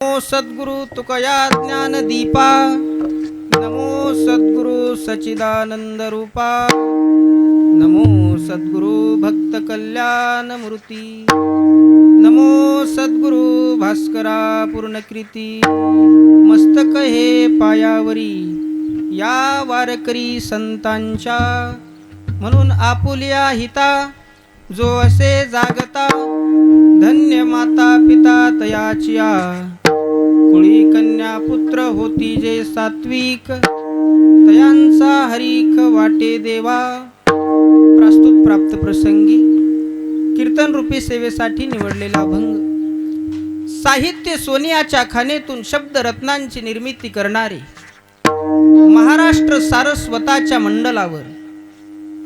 नमो सद्गुरु तुकया ज्ञान दीपा, नमो सद्गुरु सच्चिदानंद रूपा, नमो सद्गुरु भक्त कल्याण मूर्ती, नमो सद्गुरु भास्करा पूर्णकृती। मस्तक हे पायावरी या वारकरी संतांच्या, म्हणून आपुलिया हिता जो असे जागता, धन्य माता पिता तयाचिया, कुळी कन्या पुत्र होती जे सात्विक, तयांचा हरीख वाटे देवा। प्रस्तुत प्राप्त प्रसंगी कीर्तन रूपी सेवेसाठी निवडलेला अभंग। साहित्य सोनियाच्या खाणेतून शब्द रत्नांची निर्मिती करणारे महाराष्ट्र सारस्वताच्या मंडलावर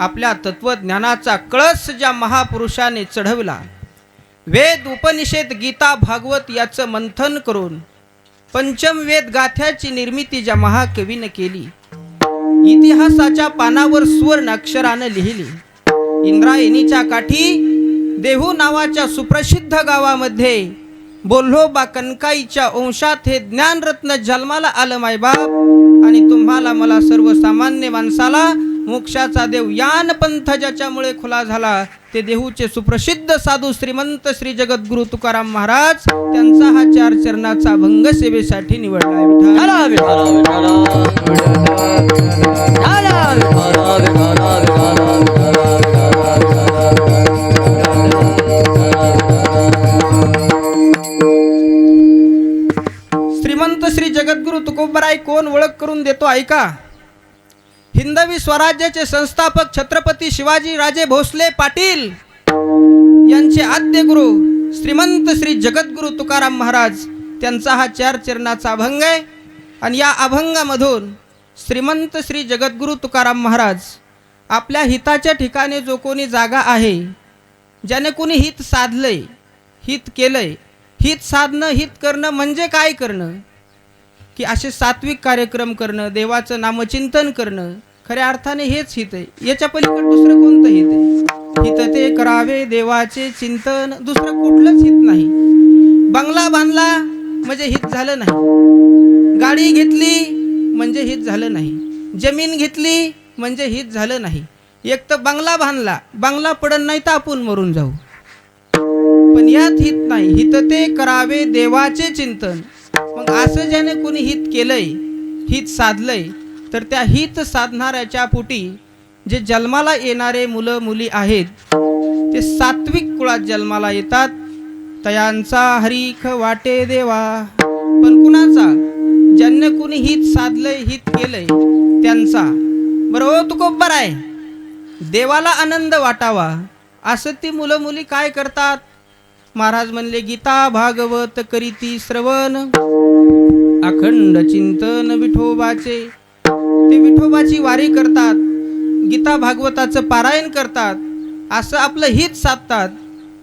आपल्या तत्वज्ञानाचा कळस ज्या महापुरुषाने चढवला, वेद उपनिषद गीता भागवत याचं मंथन करून पंचम वेद गाथ्याची निर्मिती ज्या महाकवीने केली, इतिहासाच्या पानावर सुवर्ण अक्षराने लिहिली। इंद्रायणीच्या काठी देहू नावाच्या सुप्रसिद्ध गावामध्ये बोल्होबा कनकाईच्या वंशात हे ज्ञानरत्न जन्माला आलं मायबाप। आणि तुम्हाला मला सर्वसामान्य माणसाला मोक्षाचा देव यान पंथ ज्याच्यामुळे खुला झाला, ते देहूचे सुप्रसिद्ध साधू श्रीमंत श्री जगद्गुरु तुकाराम महाराज, त्यांचा हा चार चरणाचा अभंग सेवेसाठी निवडला आहे। श्रीमंत श्री जगद्गुरु तुकोबराय कोण ओळख करून देतो ऐका। हिंदवी स्वराज्याचे संस्थापक छत्रपती शिवाजी राजे भोसले पाटील यांचे आद्य गुरु श्रीमंत श्री जगद्गुरु तुकाराम महाराज, त्यांचा हा चार चरणाचा अभंग आहे। आणि या अभंगामधून श्रीमंत श्री जगद्गुरु तुकाराम महाराज आपल्या हिताच्या ठिकाणी जो कोणी जागा आहे, ज्याने कोणी हित साधलंय, हित केलंय, हित साधणं, हित करणं म्हणजे काय करणं, की असे सात्विक कार्यक्रम करणं, देवाचं नामचिंतन करणं, खऱ्या अर्थाने हेच हित आहे। याच्या पलीकडे दुसरं कोणतं हित आहे? हित ते करावे देवाचे चिंतन, दुसरं कुठलंच हित नाही। बंगला बांधला म्हणजे हित झालं नाही, गाडी घेतली म्हणजे हित झालं नाही, जमीन घेतली म्हणजे हित झालं नाही। एक तर बंगला बांधला, बंगला पडन नाही तर आपण मरून जाऊ, पण यात हित नाही। हित ते करावे देवाचे चिंतन। मग असं ज्याने कोणी हित केलंय, हित साधलंय, तर त्या हित साधणाऱ्याच्या पोटी जे जन्माला येणारे मुलं मुली आहेत, ते सात्विक कुळात जन्माला येतात। तयांचा हरीख वाटे देवा, पण कुणाचा? ज्यांनी कोणी हित साधलंय, हित केलंय त्यांचा। बरोबर तुकोबराय, देवाला आनंद वाटावा असं ती मुलं मुली काय करतात? महाराज म्हणले, गीता भागवत करीती श्रवण, अखंड चिंतन विठोबाचे। ते विठोबाची वारी करतात, गीता भागवताचं पारायण करतात, असं आपलं हित साधतात,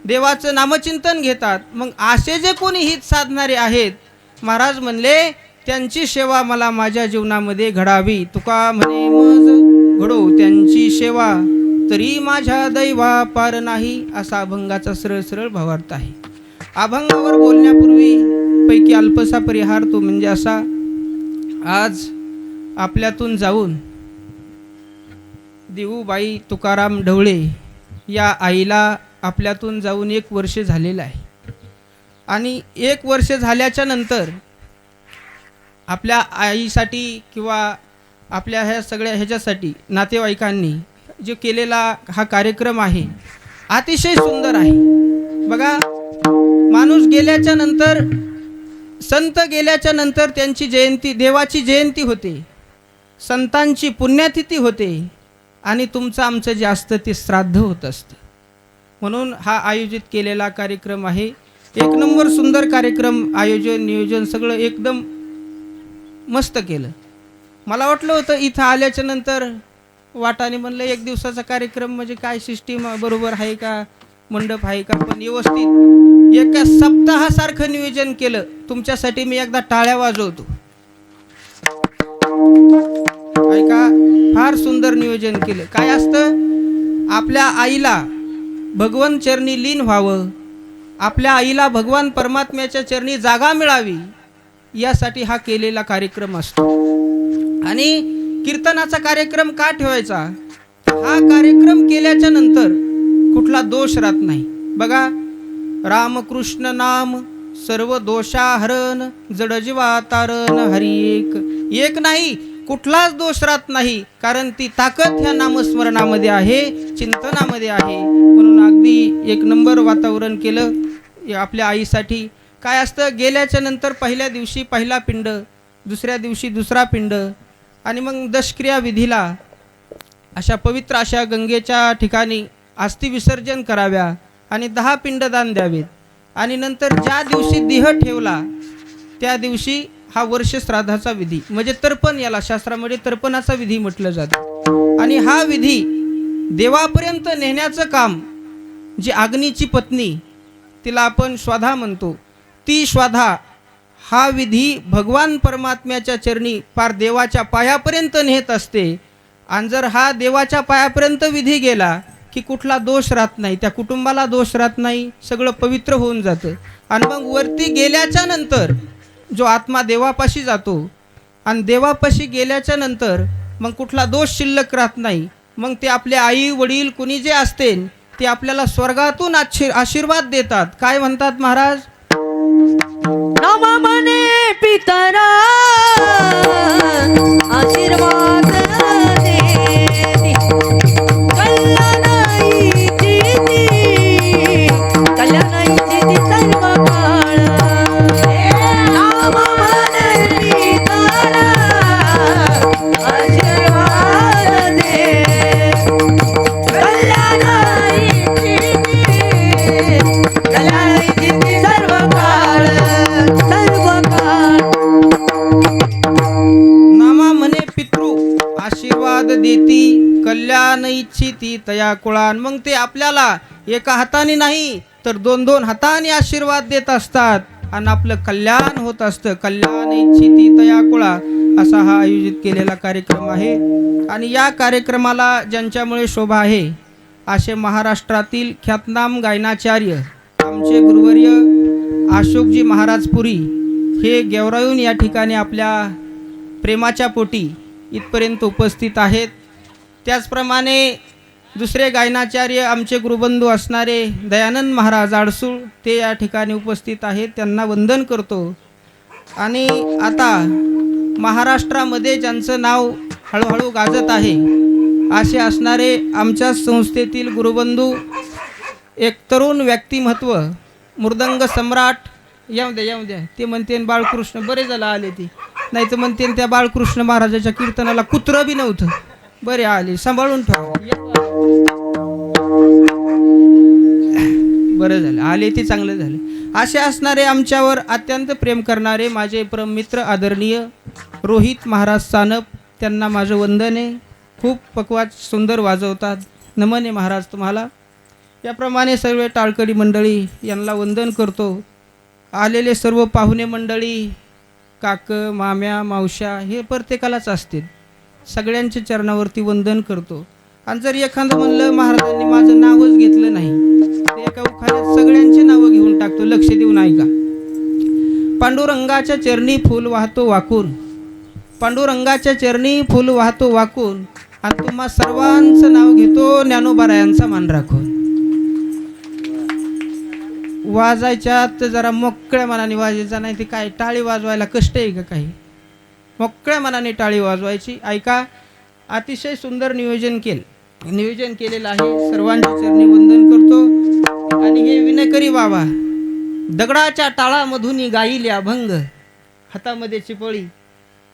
देवाचं नामचिंतन घेतात। मग असे जे कोणी हित साधणारे आहेत, महाराज म्हणले त्यांची सेवा मला माझ्या जीवनामध्ये घडावी। तुका म्हणे मज घडो त्यांची सेवा, तरी माझ्या दैवा पार नाही, असा अभंगाचा सरळ सरळ भावार्थ आहे। अभंगावर बोलण्यापूर्वी पैकी अल्पसा परिहार तो म्हणजे असा, आज आपल्यातून जाऊन देऊबाई तुकाराम ढवळे या आईला आपल्यातून जाऊन 1 वर्ष झालेलं आहे। आणि 1 वर्ष झाल्याच्या नंतर आपल्या आईसाठी किंवा आपल्या ह्या सगळ्या ह्याच्यासाठी नातेवाईकांनी जो केलेला हा कार्यक्रम आहे, अतिशय सुंदर आहे। बघा, माणूस गेल्याच्या नंतर, संत गेल्याच्या नंतर त्यांची जयंती, देवाची जयंती होते, संतांची पुण्यतिथी होते, आणि तुमचं आमचं जे असतं ते श्राद्ध होत असतं। म्हणून हा आयोजित केलेला कार्यक्रम आहे। 1 नंबर सुंदर कार्यक्रम, आयोजन नियोजन सगळं एकदम मस्त केलं। मला वाटलं होतं इथं आल्याच्या नंतर वाटाने म्हणलं 1 दिवसाचा कार्यक्रम म्हणजे काय सिस्टीम बरोबर आहे का, मंडप आहे का, पण व्यवस्थित एका सप्ताहासारखं नियोजन केलं। तुमच्यासाठी मी एकदा टाळ्या वाजवतो ऐका। फार सुंदर नियोजन केलं। काय असतं, आपल्या आईला भगवंत चरणी लीन व्हावं, आपल्या आईला भगवान परमात्म्याच्या चरणी जागा मिळावी यासाठी हा केलेला कार्यक्रम असतो. आणि कीर्तनाचा कार्यक्रम का ठेवायचा? हा कार्यक्रम केल्याच्या नंतर कुठला दोष राहत नाही. बघा, रामकृष्ण नाम सर्व दोषाहरण, जड जीवा तारण हरी एक. एक नाही, कुठलाच दोष राहत नाही, कारण ती ताकद ह्या नामस्मरणामध्ये आहे, चिंतनामध्ये आहे. म्हणून अगदी एक नंबर वातावरण केलं आपल्या आईसाठी. काय असतं, गेल्याच्या नंतर पहिल्या दिवशी पहिला पिंड, दुसऱ्या दिवशी दुसरा पिंड, आणि मग दशक्रिया विधीला अशा पवित्र अशा गंगेच्या ठिकाणी अस्थि विसर्जन कराव्या आणि 10 पिंडदान द्यावेत. आणि नंतर ज्या दिवशी देह ठेवला त्या दिवशी हा वर्ष श्राद्धाचा विधी, म्हणजे तर्पण, याला शास्त्रामध्ये तर्पणाचा विधी म्हटलं जातं. आणि हा विधी देवापर्यंत नेण्याचं काम, जी अग्नीची पत्नी, तिला आपण श्वाधा म्हणतो, ती श्वाधा हा विधी भगवान परमात्म्याच्या चरणी पार देवाच्या पायापर्यंत नेत असते. आणि जर हा देवाच्या पायापर्यंत विधी गेला की कुठला दोष राहत नाही, त्या कुटुंबाला दोष राहत नाही, सगळं पवित्र होऊन जातं. आणि मग वरती गेल्याच्या नंतर जो आत्मा देवापाशी जातो, आणि देवापाशी गेल्याच्या नंतर मग कुठला दोष शिल्लक राहत नाही. मग ते आपले आई वडील कुणी जे असते ते आपल्याला स्वर्गातून आशीर्वाद देतात. काय म्हणतात महाराज? नम मने पितरा आशीर्वाद देती, कल्याणाई जिती, कल्याणाई जिती सर्व काळ. नम मने पितरा आशीर्वाद दे, कल्याणाई जिती, कल्याणाई जिती सर्व काळ, सर्व काळ. नामा म्हणे पितृ आशीर्वाद देती, कल्याण इच्छिती तया कुळान. मग ते आपल्याला एका हाताने नाही तर 2-2 हाताने आशीर्वाद देत असतात आणि आपलं कल्याण होत असतं. कल्याण इच्छिती तया कुळा असा हा आयोजित केलेला कार्यक्रम आहे. आणि या कार्यक्रमाला ज्यांच्यामुळे शोभा आहे असे महाराष्ट्रातील ख्यातनाम गायनाचार्य आमचे गुरुवर्य अशोकजी महाराज पुरी हे गेवरायून या ठिकाणी आपल्या प्रेमाच्या पोटी इथपर्यंत उपस्थित आहेत. त्याचप्रमाणे दुसरे गायनाचार्य आमचे गुरुबंधू असणारे दयानंद महाराज आडसूळ ते या ठिकाणी उपस्थित आहेत, त्यांना वंदन करतो. आणि आता महाराष्ट्रामध्ये ज्यांचं नाव हळूहळू गाजत आहे असे असणारे आमच्या संस्थेतील गुरुबंधू, एक तरुण व्यक्तिमत्व, मृदंग सम्राट. येऊ द्या ते म्हणते बाळकृष्ण, बरे झालं आले ती, नाही तर म्हणते त्या बाळकृष्ण महाराजाच्या कीर्तनाला कुत्रं बी नव्हतं, बरे आले, सांभाळून ठेवा. बरं झालं आले ते, चांगलं झालं. असे असणारे आमच्यावर अत्यंत प्रेम करणारे माझे परम मित्र आदरणीय रोहित महाराज सानप, त्यांना माझं वंदन आहे. खूप पक्वात सुंदर वाजवतात, नमन आहे महाराज तुम्हाला. याप्रमाणे सर्व टाळकडी मंडळी यांना वंदन करतो. आलेले सर्व पाहुणे मंडळी, काक माम्या मावश्या हे प्रत्येकालाच असतील, सगळ्यांच्या चरणावरती वंदन करतो. आणि जर एखादं म्हणलं महाराजांनी माझं नावच घेतलं नाही तर एका उखाण्यात सगळ्यांची नावं घेऊन टाकतो, लक्ष देऊन ऐका. पांडुरंगाच्या चरणी फूल वाहतो वाकून, पांडुरंगाच्या चरणी फूल वाहतो वाकून, आणि तुम्हा सर्वांचं नाव घेतो ज्ञानोबारायांचा मान राखून. वाजायच्यात जरा मोकळ्या मनाने वाजायचा, नाही ते काय टाळी वाजवायला कष्ट आहे का काही? मोकळ्या मनाने टाळी वाजवायची. ऐका, अतिशय सुंदर नियोजन केलेलं आहे. सर्वांच्या चरणी वंदन करतो. आणि हे विनकरी बाबा दगडाच्या टाळामधून गाईले अभंग, हातामध्ये चिपळी,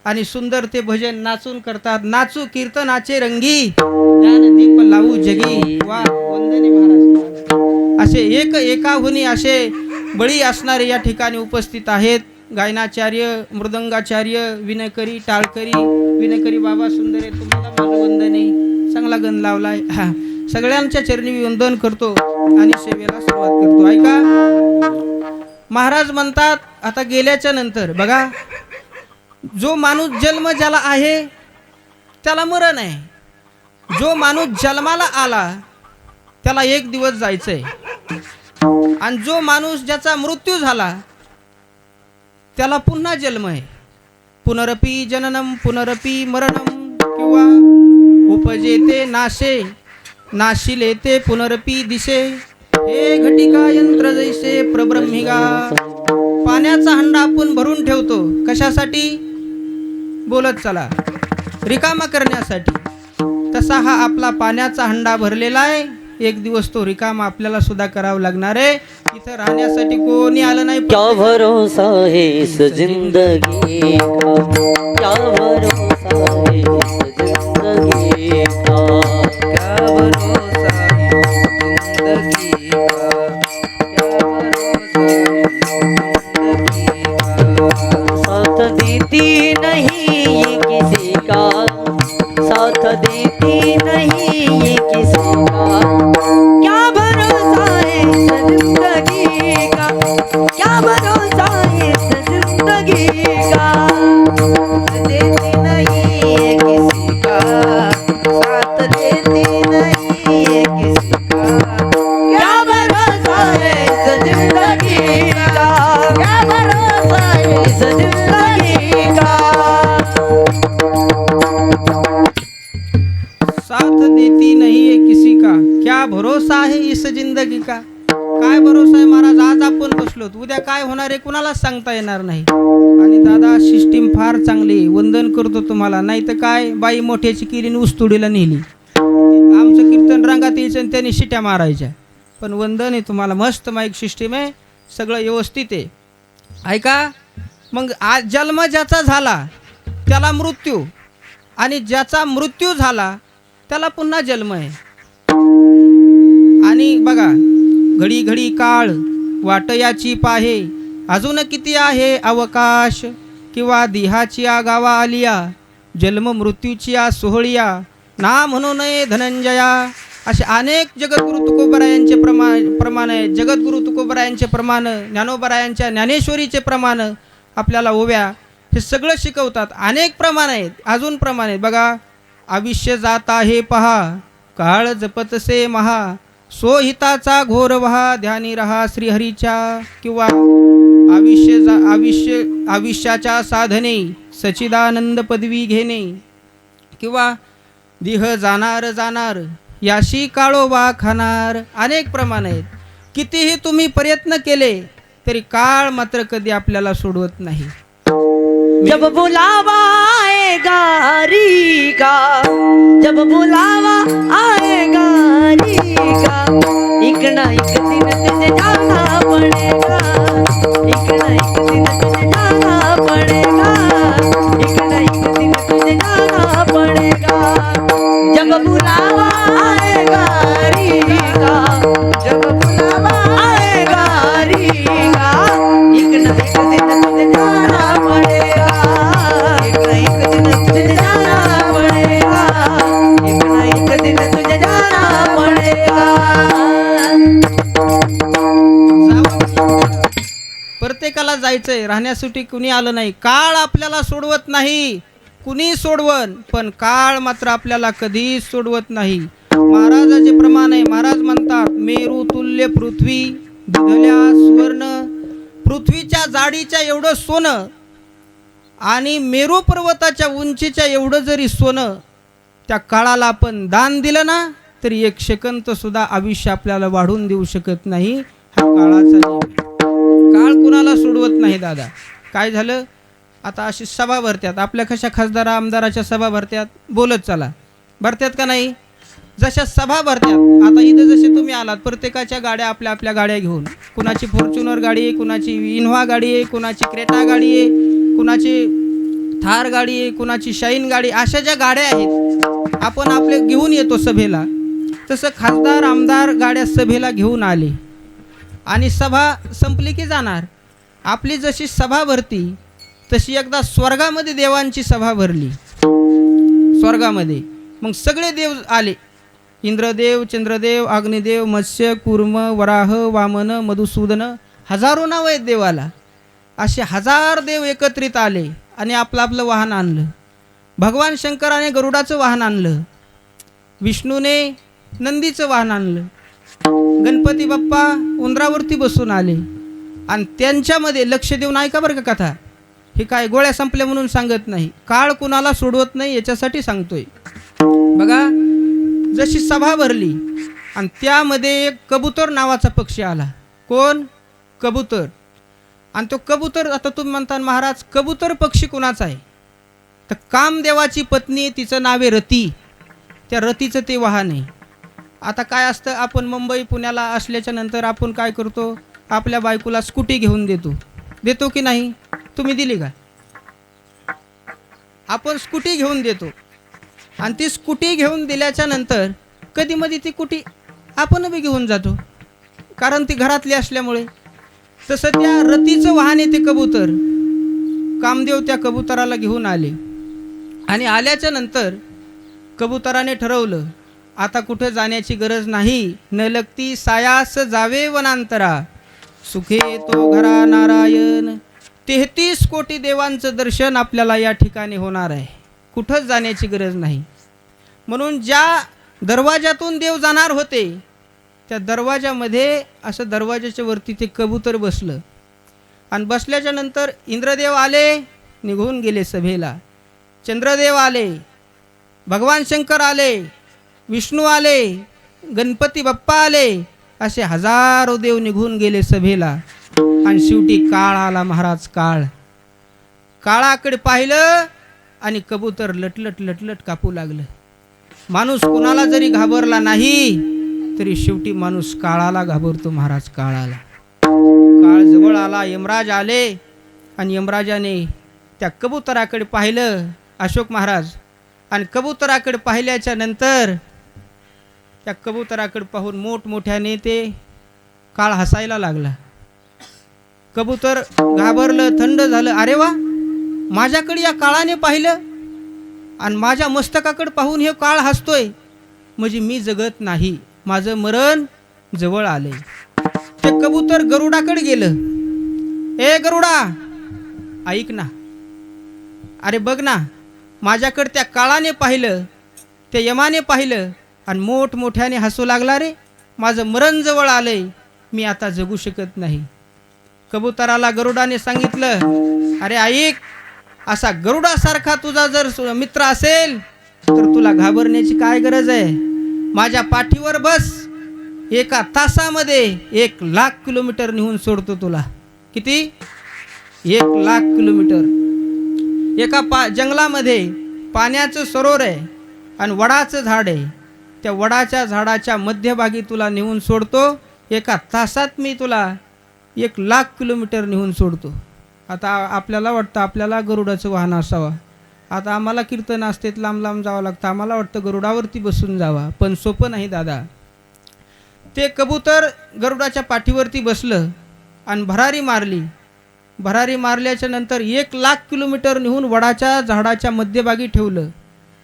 आणि सुंदर ते भजन नाचून करतात. नाचू कीर्तनाचे रंगी, ज्ञानदीप लावू जगी. वा, वंदने महाराज. असे एकाहुनी असे बळी असणारे या ठिकाणी उपस्थित आहेत. गायनाचार्य, मृदंगाचार्य, विनकरी, टाळकरी. विनकरी बाबा सुंदर आहे, तुम्हाला माझं वंदन आहे, चांगला गण लावलाय. सगळ्यांच्या चरणी वंदन करतो आणि सेवेला सुरुवात करतो. ऐका, महाराज म्हणतात आता गेल्याच्या नंतर बघा, जो माणूस जन्म ज्याला आहे त्याला मरण आहे. जो माणूस जन्माला आला त्याला एक दिवस जायचंय, आणि जो माणूस ज्याचा मृत्यू झाला त्याला पुन्हा जन्म आहे. पुनरपी जननम पुनरपी मरणम किंवा उपजेते नाशे नाशिले ते पुनरपी दिशे हे घटिका यंत्र जैसे प्रब्रह्मिगा. पाण्याचा हंडा आपण भरून ठेवतो कशासाठी? बोलत चला, रिकामा करण्यासाठी. तसा हा आपला पाण्याचा हंडा भरलेला आहे. एक दिवस तो रिकामा आपल्याला सुद्धा करावा लागणार आहे. इथं राहण्यासाठी कोणी आलं नाही. क्या भरोसा है इस जिंदगी का, क्या भरोसा है इस जिंदगी का, क्या भरोसा है जिंदगी का, क्या भरोसा है जिंदगी का. साथ देती नहीं ये किसी का, साथ देती नहीं ये किसी का, क्या भरोसा है इस जिंदगी का, क्या भरोसा है इस जिंदगी का. देती नहीं है किसी का, साथ देती नहीं है किसी का. क्या भरोसा है इस जिंदगी का, क्या भरोसा है इस जिंदगी का. साथ देती नहीं है किसी का, क्या भरोसा है इस जिंदगी का. काय भरोसा आहे महाराज? आज आपण बसलोत, उद्या काय होणार आहे कुणालाच सांगता येणार नाही. आणि दादा सिस्टीम फार चांगली आहे. वंदन करतो तुम्हाला. नाही तर काय बाई मोठ्याची केली आणि ऊसतोडीला नेली. आमचं कीर्तन रंगात यायचं आणि त्यांनी शिट्या मारायच्या. पण वंदन आहे तुम्हाला. मस्त माईक सिस्टीम आहे, सगळं व्यवस्थित आहे. ऐका मग, आज जन्म ज्याचा झाला त्याला मृत्यू, आणि ज्याचा मृत्यू झाला त्याला पुन्हा जन्म आहे. आणि बघा, घडी घडी काळ वाट याची पाहे, अजून किती आहे अवकाश, किंवा देहाची गावा आलिया, जन्म मृत्यूची सोहळिया, ना म्हणू नये धनंजया. असे अनेक जगद्गुरु तुकोबरायांचे प्रमाण आहे. जगद्गुरु तुकोबरायांचे प्रमाण, ज्ञानोबरायांच्या ज्ञानेश्वरीचे प्रमाण आपल्याला ओव्या हे सगळं शिकवतात. अनेक प्रमाण आहेत, अजून प्रमाण आहेत. बघा, आयुष्य जात आहे पहा, काळ जपतसे महा, सोहिताचा घोर वहा, ध्यानी रहा श्रीहरीच्या. किंवा आयुष्याच्या साधने सच्चिदानंद पदवी घेणे, किंवा देह जाणार जाणार याशी काळोबा खाणार. अनेक प्रमाण आहेत. कितीही तुम्ही प्रयत्न केले तरी काळ मात्र कधी आपल्याला सोडवत नाही. जब बुलावा आएगा हरी का, जब बुलावा आएगा हरी का, एक ना एक दिन तुझे जाना पड़ेगा, एक ना एक दिन तुझे जाना पड़ेगा, एक ना एक दिन तुझे जाना पड़ेगा. जब बुलावा आएगा हरी का, जब बुलावा आएगा हरी का, एक ना एक दिन तुझे जाना पड़ेगा, एक ना एक दिन तुझे जाना पड़ेगा, एक ना एक दिन तुझे जाना पड़ेगा. प्रत्येकाला जायचंय. राहण्यासाठी कुणी आलं नाही. काळ आपल्याला सोडवत नाही, कुणी सोडवण, पण काळ मात्र आपल्याला कधीच सोडवत नाही. महाराजाचे प्रमाण आहे. महाराज म्हणतात, मेरू तुल्य पृथ्वी दिधल्या सुवर्ण. पृथ्वीच्या जाडीच्या एवढं सोनं आणि मेरू पर्वताच्या उंचीच्या एवढं जरी सोनं त्या काळाला आपण दान दिलं ना, तरी एक सेकंद सुद्धा आयुष्य आपल्याला वाढून देऊ शकत नाही. हा काळाचा नियम आहे. काळ कुणाला सोडवत नाही दादा. काय झालं आता? अशी सभा भरत्यात आपल्या, कशा खासदार आमदाराच्या सभा भरत्यात, बोलत चला, भरत्यात का नाही? जशा सभा भरत्यात, आता इथं जसे तुम्ही आलात, प्रत्येकाच्या गाड्या आपल्या आपल्या गाड्या घेऊन, कुणाची फॉर्च्युनर गाडी आहे, कुणाची इनोव्हा गाडी आहे, कुणाची क्रेटा गाडी आहे, कुणाची थार गाडी आहे, कुणाची शाईन गाडी, अशा ज्या गाड्या आहेत आपण आपले घेऊन येतो सभेला, तसं खासदार आमदार गाड्या सभेला घेऊन आले आणि सभा संपली की जाणार. आपली जशी सभा भरती तशी एकदा स्वर्गामध्ये देवांची सभा भरली. स्वर्गामध्ये मग सगळे देव आले. इंद्रदेव, चंद्रदेव, अग्निदेव, मत्स्य, कूर्म, वराह, वामन, मधुसूदन, हजारो नाव आहेत देवाला. असे 1000 देव एकत्रित आले आणि आपलं आपलं वाहन आणलं. भगवान शंकराने गरुडाचं वाहन आणलं, विष्णूने नंदीचं वाहन आणलं, गणपती बाप्पा उंदरावरती बसून आले आणि त्यांच्यामध्ये लक्ष देऊन ऐका बरं का कथा. हे काय गोळ्या संपल्या म्हणून सांगत नाही, काळ कुणाला सोडवत नाही याच्यासाठी सांगतोय. बघा, जशी सभा भरली आणि त्यामध्ये एक कबूतर नावाचा पक्षी आला. कोण? कबूतर. आणि तो कबूतर, आता तुम्ही म्हणता महाराज कबूतर पक्षी कुणाचा आहे? तर कामदेवाची पत्नी, तिचं नाव आहे रती. त्या रतीचं ते वाहन आहे. आता काय असतं, आपण मुंबई पुण्याला असल्याच्या नंतर आपण काय करतो, आपल्या बायकोला स्कूटी घेऊन देतो की नाही? तुम्ही दिली का? आपण स्कूटी घेऊन देतो आणि ती स्कूटी घेऊन दिल्याच्या नंतर कधी मध्ये ती कुटी आपण बी घेऊन जातो, कारण ती घरातली असल्यामुळे. तसं त्या रतीचं वाहन आहे ते कबूतर. कामदेव त्या कबुतराला घेऊन आले आणि आल्याच्या नंतर कबुतराने ठरवलं, आता कुठं जाण्याची गरज नाही. न लगती सायास जावे वनांतरा, सुखे तो घरा नारायण. 33 कोटी देवांचं दर्शन आपल्याला या ठिकाणी होणार आहे. कुठंच जाण्याची गरज नाही. म्हणून ज्या दरवाजातून देव जाणार होते त्या दरवाजामध्ये असं दरवाजाच्या वरती ते कबूतर बसलं आणि बसल्याच्या नंतर इंद्रदेव आले, निघून गेले सभेला. चंद्रदेव आले, भगवान शंकर आले, विष्णू आले, गणपती बाप्पा आले, असे हजारो देव निघून गेले सभेला. आणि शेवटी काळ आला महाराज. काळाकडे पाहिलं आणि कबूतर लटलट लटलट कापू लागलं. माणूस कुणाला जरी घाबरला नाही तरी शेवटी माणूस काळाला घाबरतो महाराज. काळ जवळ आला, यमराज आले आणि यमराजाने त्या कबुतराकडे पाहिलं अशोक महाराज. आणि कबुतराकडे पाहिल्याच्या नंतर त्या कबुतराकडे पाहून मोठमोठ्याने ते काळ हसायला लागला. कबूतर घाबरलं, थंड झालं. अरे वा, माझ्याकडे या काळाने पाहिलं आणि माझ्या मस्तकाकडे पाहून हे काळ हसतोय, म्हणजे मी जगत नाही, माझं मरण जवळ आले. ते कबूतर गरुडाकडे गेलं. ए गरुडा, ऐक ना, अरे बघ ना, माझ्याकडे त्या काळाने पाहिलं, त्या यमाने पाहिलं आणि मोठमोठ्याने हसू लागला. रे, माझं मरण जवळ आलंय, मी आता जगू शकत नाही. कबुतराला गरुडाने सांगितलं, अरे ऐक, असा गरुडासारखा तुझा जर मित्र असेल तर तुला घाबरण्याची काय गरज आहे? माझ्या पाठीवर बस, 1 तासामध्ये 1,00,000 किलोमीटर नेऊन सोडतो तुला. किती? 1,00,000 किलोमीटर. एका जंगलामध्ये पाण्याचं सरोवर आहे आणि वडाचं झाड आहे. त्या वडाच्या झाडाच्या मध्यभागी तुला नेऊन सोडतो. 1 तासात मी तुला 1,00,000 किलोमीटर नेऊन सोडतो. आता आपल्याला वाटतं आपल्याला गरुडाचं वाहन असावा. आता आम्हाला कीर्तन असते, लांब लांब जावं लागतं, आम्हाला वाटतं गरुडावरती बसून जावा, पण सोपं नाही दादा. ते कबूतर गरुडाच्या पाठीवरती बसलं आणि भरारी मारली. भरारी मारल्याच्या नंतर 1,00,000 किलोमीटर नेऊन वडाच्या झाडाच्या मध्यभागी ठेवलं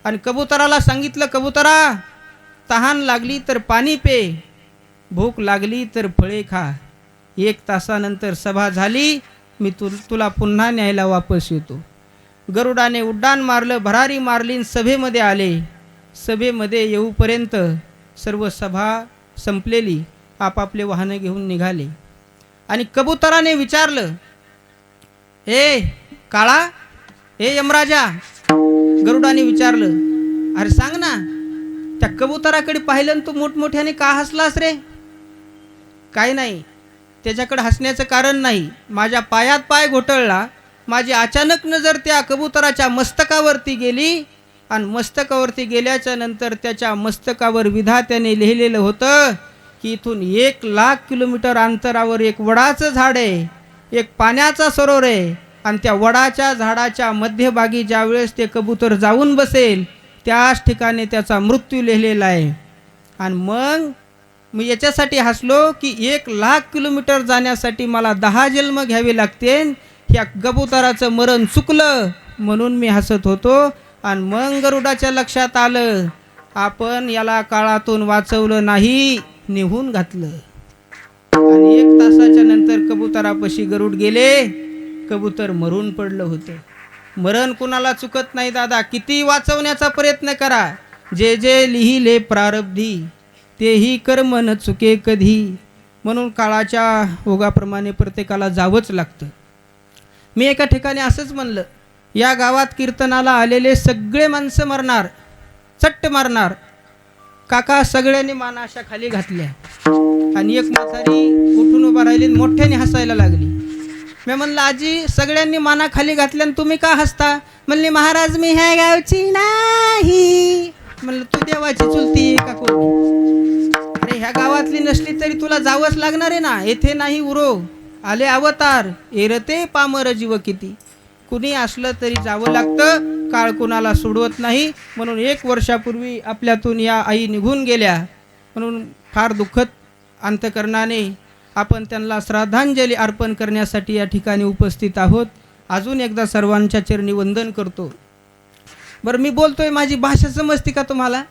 आणि कबुतराला सांगितलं, कबुतरा, तहान लागली तर पाणी पे, भूक लागली तर फळे खा. 1 तासानंतर सभा झाली, मी तुला पुन्हा न्यायला वापस येतो. गरुडाने उड्डाण मारलं, भरारी मारली, सभेमध्ये आले. सभेमध्ये येऊपर्यंत सर्व सभा संपलेली, आपापले वाहनं घेऊन निघाले. आणि कबुतराने विचारलं, ए काळा, ए यमराजा, गरुडाने विचारलं, अरे सांग ना, त्या कबुतराकडे पाहिलं तू मोठमोठ्याने का हसलास रे? काही नाही, त्याच्याकडे हसण्याचं कारण नाही. माझ्या पायात पाय घोटळला, माझी अचानक नजर त्या कबुतराच्या मस्तकावरती गेली आणि मस्तकावरती गेल्याच्या नंतर त्याच्या मस्तकावर विधात्याने लिहिलेलं होतं की इथून 1,00,000 किलोमीटर अंतरावर एक वडाचं झाड आहे, एक पाण्याचा सरोवर आहे आणि त्या वडाच्या झाडाच्या मध्यभागी ज्यावेळेस ते कबूतर जाऊन बसेल त्याच ठिकाणी त्याचा मृत्यू लिहिलेला आहे. आणि मग मी याच्यासाठी हसलो की 1,00,000 किलोमीटर जाण्यासाठी मला 10 जन्म घ्यावे लागतील. ह्या कबुतराचं मरण चुकलं म्हणून मी हसत होतो. आणि मग गरुडाच्या लक्षात आलं, आपण याला काळातून वाचवलं नाही, निघून घातलं. आणि 1 तासाच्या नंतर कबुतरापाशी गरुड गेले. कबूतर मरून पडलं होतं. मरण कुणाला चुकत नाही दादा, किती वाचवण्याचा प्रयत्न करा. जे जे लिहिले प्रारब्धी, तेही कर्म न चुके कधी. म्हणून काळाच्या ओघाप्रमाणे प्रत्येकाला जावंच लागतं. मी एका ठिकाणी असंच म्हणलं, या गावात कीर्तनाला आलेले सगळे माणसं मरणार, चट्ट मारणार. काका सगळ्यांनी माना अशा खाली घातल्या आणि एक म्हातारी उठून उभा राहिली आणि मोठ्याने हसायला लागली. मी म्हणलं, आजी सगळ्यांनी माना खाली घातल्या आणि तुम्ही का हसता? म्हणले, महाराज मी ह्या गावची नाही. म्हणलं, तू देवाची चुलती का कोणी? अरे ह्या गावातली नसली तरी तुला जावंच लागणार आहे ना. येथे नाही उरो आले अवतार, एरते पामर जीव किती. कुणी असलं तरी जावं लागतं, काळ कुणाला सोडवत नाही. म्हणून 1 वर्षापूर्वी आपल्यातून या आई निघून गेल्या. म्हणून फार दुःखद अंतकरणाने आपण त्यांना श्रद्धांजली अर्पण करण्यासाठी या ठिकाणी उपस्थित आहोत. अजून एकदा सर्वांच्या चरणी वंदन करतो. बरं, मी बोलतोय माझी भाषा समजते का तुम्हाला?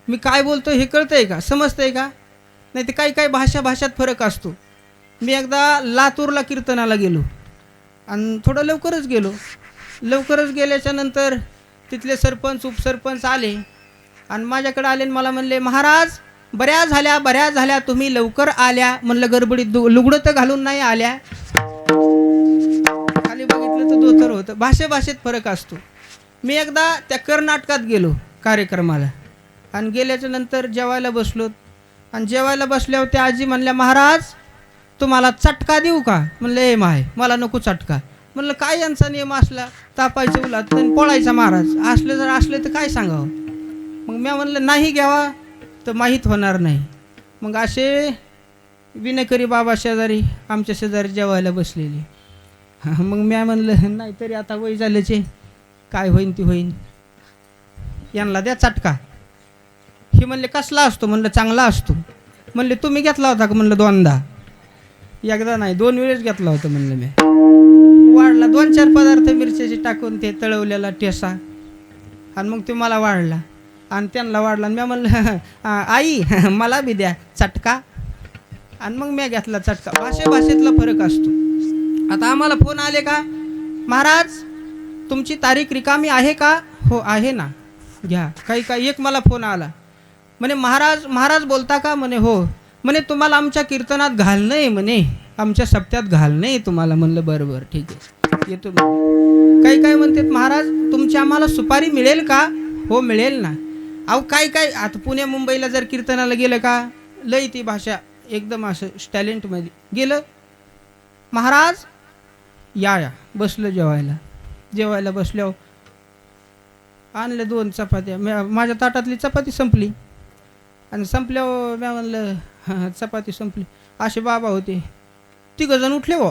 मी काय बोलतोय हे कळतंय का, समजतंय का? नाही ते काही भाषात फरक असतो. मी एकदा लातूरला कीर्तनाला गेलो आणि थोडं लवकरच गेलो. लवकरच गेल्याच्या नंतर तिथले सरपंच उपसरपंच आले आणि माझ्याकडे आले आणि मला म्हणले, महाराज बऱ्याच झाल्या तुम्ही लवकर आल्या. म्हणलं, गडबडीत लुगडं तर घालून नाही आल्या. खाली बघितलं तर धोतर होतं. भाषेत फरक असतो. मी एकदा त्या कर्नाटकात गेलो कार्यक्रमाला आणि गेल्याच्या नंतर जेवायला बसलो आणि जेवायला बसल्यावर त्या आजी म्हणल्या, महाराज तुम्हाला चटका देऊ का? म्हणलं, ए माय मला नको चटका. म्हणलं, काय यांचा नियम असला, तापायचं उलात पळायचा महाराज, असले तर काय सांगावं. मग मी म्हणलं, नाही घ्यावा तर माहीत होणार नाही. मग असे विनकरी बाबा शेजारी आमच्या शेजारी जेवायला बसलेली. मग मी म्हणलं, नाही तरी आता वय झाल्याचे काय होईन ती होईन, यांना द्या चटका. ही म्हणले, कसला असतो? म्हणलं, चांगला असतो. म्हणले, तुम्ही घेतला होता का? म्हणलं, 2दा. एकदा नाही 2 वेळेस घेतला होता. म्हणलं, मी वाढला 2-4 पदार्थ मिरच्याचे टाकून ते तळवलेला ठेसा आणि मग ते मला वाढला आणि त्यांना वाढला. आणि मी म्हणलं, आई मला बी द्या चटका. आणि मग मी घेतला चटका. भाषेतला फरक असतो. आता आम्हाला फोन आले का, महाराज तुमची तारीख रिकामी आहे का? हो आहे ना, घ्या. काही एक मला फोन आला, म्हणे महाराज बोलता का? म्हणे हो. म्हणे तुम्हाला आमच्या कीर्तनात घालणं आहे, म्हणे आमच्या सप्त्यात घालणं आहे तुम्हाला. म्हणलं, बरं ठीक आहे येतो. काही म्हणतात, महाराज तुमची आम्हाला सुपारी मिळेल का? हो मिळेल ना. अहो काय आता पुणे मुंबईला जर कीर्तनाला गेलं का लई ती भाषा एकदम असं टॅलेंटमध्ये गेलं. महाराज या बसलं जेवायला बसल्यावर आणलं 2 चपात्या. माझ्या ताटातली चपाती संपली आणि संपल्यावर मी म्हणलं, चपाती संपली. असे बाबा होते 3 जण उठले हो.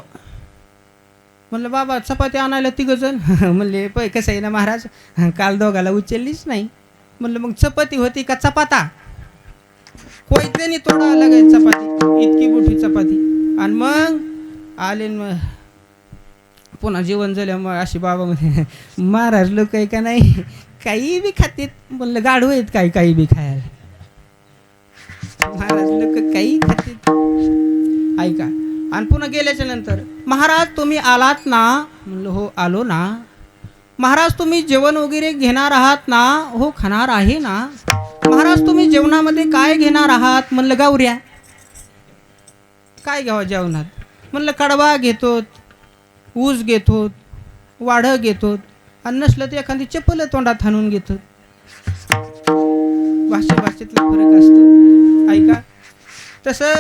म्हणलं, बाबा चपाती आणायला 3 जण? म्हणले, कसं आहे ना महाराज, काल दोघाला उचललीच नाही. म्हणलं, मग चपाती होती का चपाता? कोयत्याने तोडा लागायची चपाती, इतकी मोठी चपाती. आणि मग आले पुन्हा जेवण झालं. मग अशी बाबा मध्ये, महाराज लोक आहे का नाही काही बी खातेत. म्हणलं, गाढव आहेत काही बी खायला. महाराज लोक काही खातेत, ऐका. आणि पुन्हा गेल्याच्या नंतर, महाराज तुम्ही आलात ना? म्हणलं, हो आलो ना. महाराज तुम्ही जेवण वगैरे घेणार आहात ना? हो खाणार आहे ना. महाराज तुम्ही जेवणामध्ये काय घेणार आहात? म्हणलं, गावऱ्या. काय घ्यावं जेवणात? म्हणलं, कडवा घेतो, ऊस घेतो, वाढं घेतो आणि नसलं तर एखादी चप्पल तोंडात हाणून घेतो. भाषेतला फरक असतो, ऐका. तसं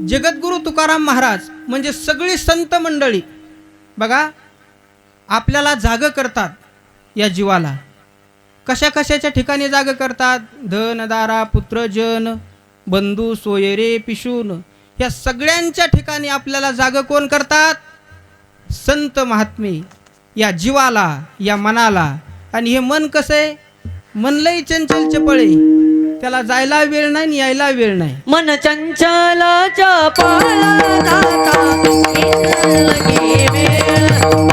जगद्गुरु तुकाराम महाराज म्हणजे सगळी संत मंडळी बघा आपल्याला जाग करतात. या जीवाला कशाच्या ठिकाणी जाग करतात? धन दारा पुत्र जन बंधू सोयरे पिशून, या सगळ्यांच्या ठिकाणी आपल्याला जाग कोण करतात? संत महात्मे. या जीवाला, या मनाला. आणि हे मन कसं आहे? मन लई चंचल चपळे, त्याला जायला वेळ नाही यायला वेळ नाही. मन चंचल चपळ जाता लगे वेळ,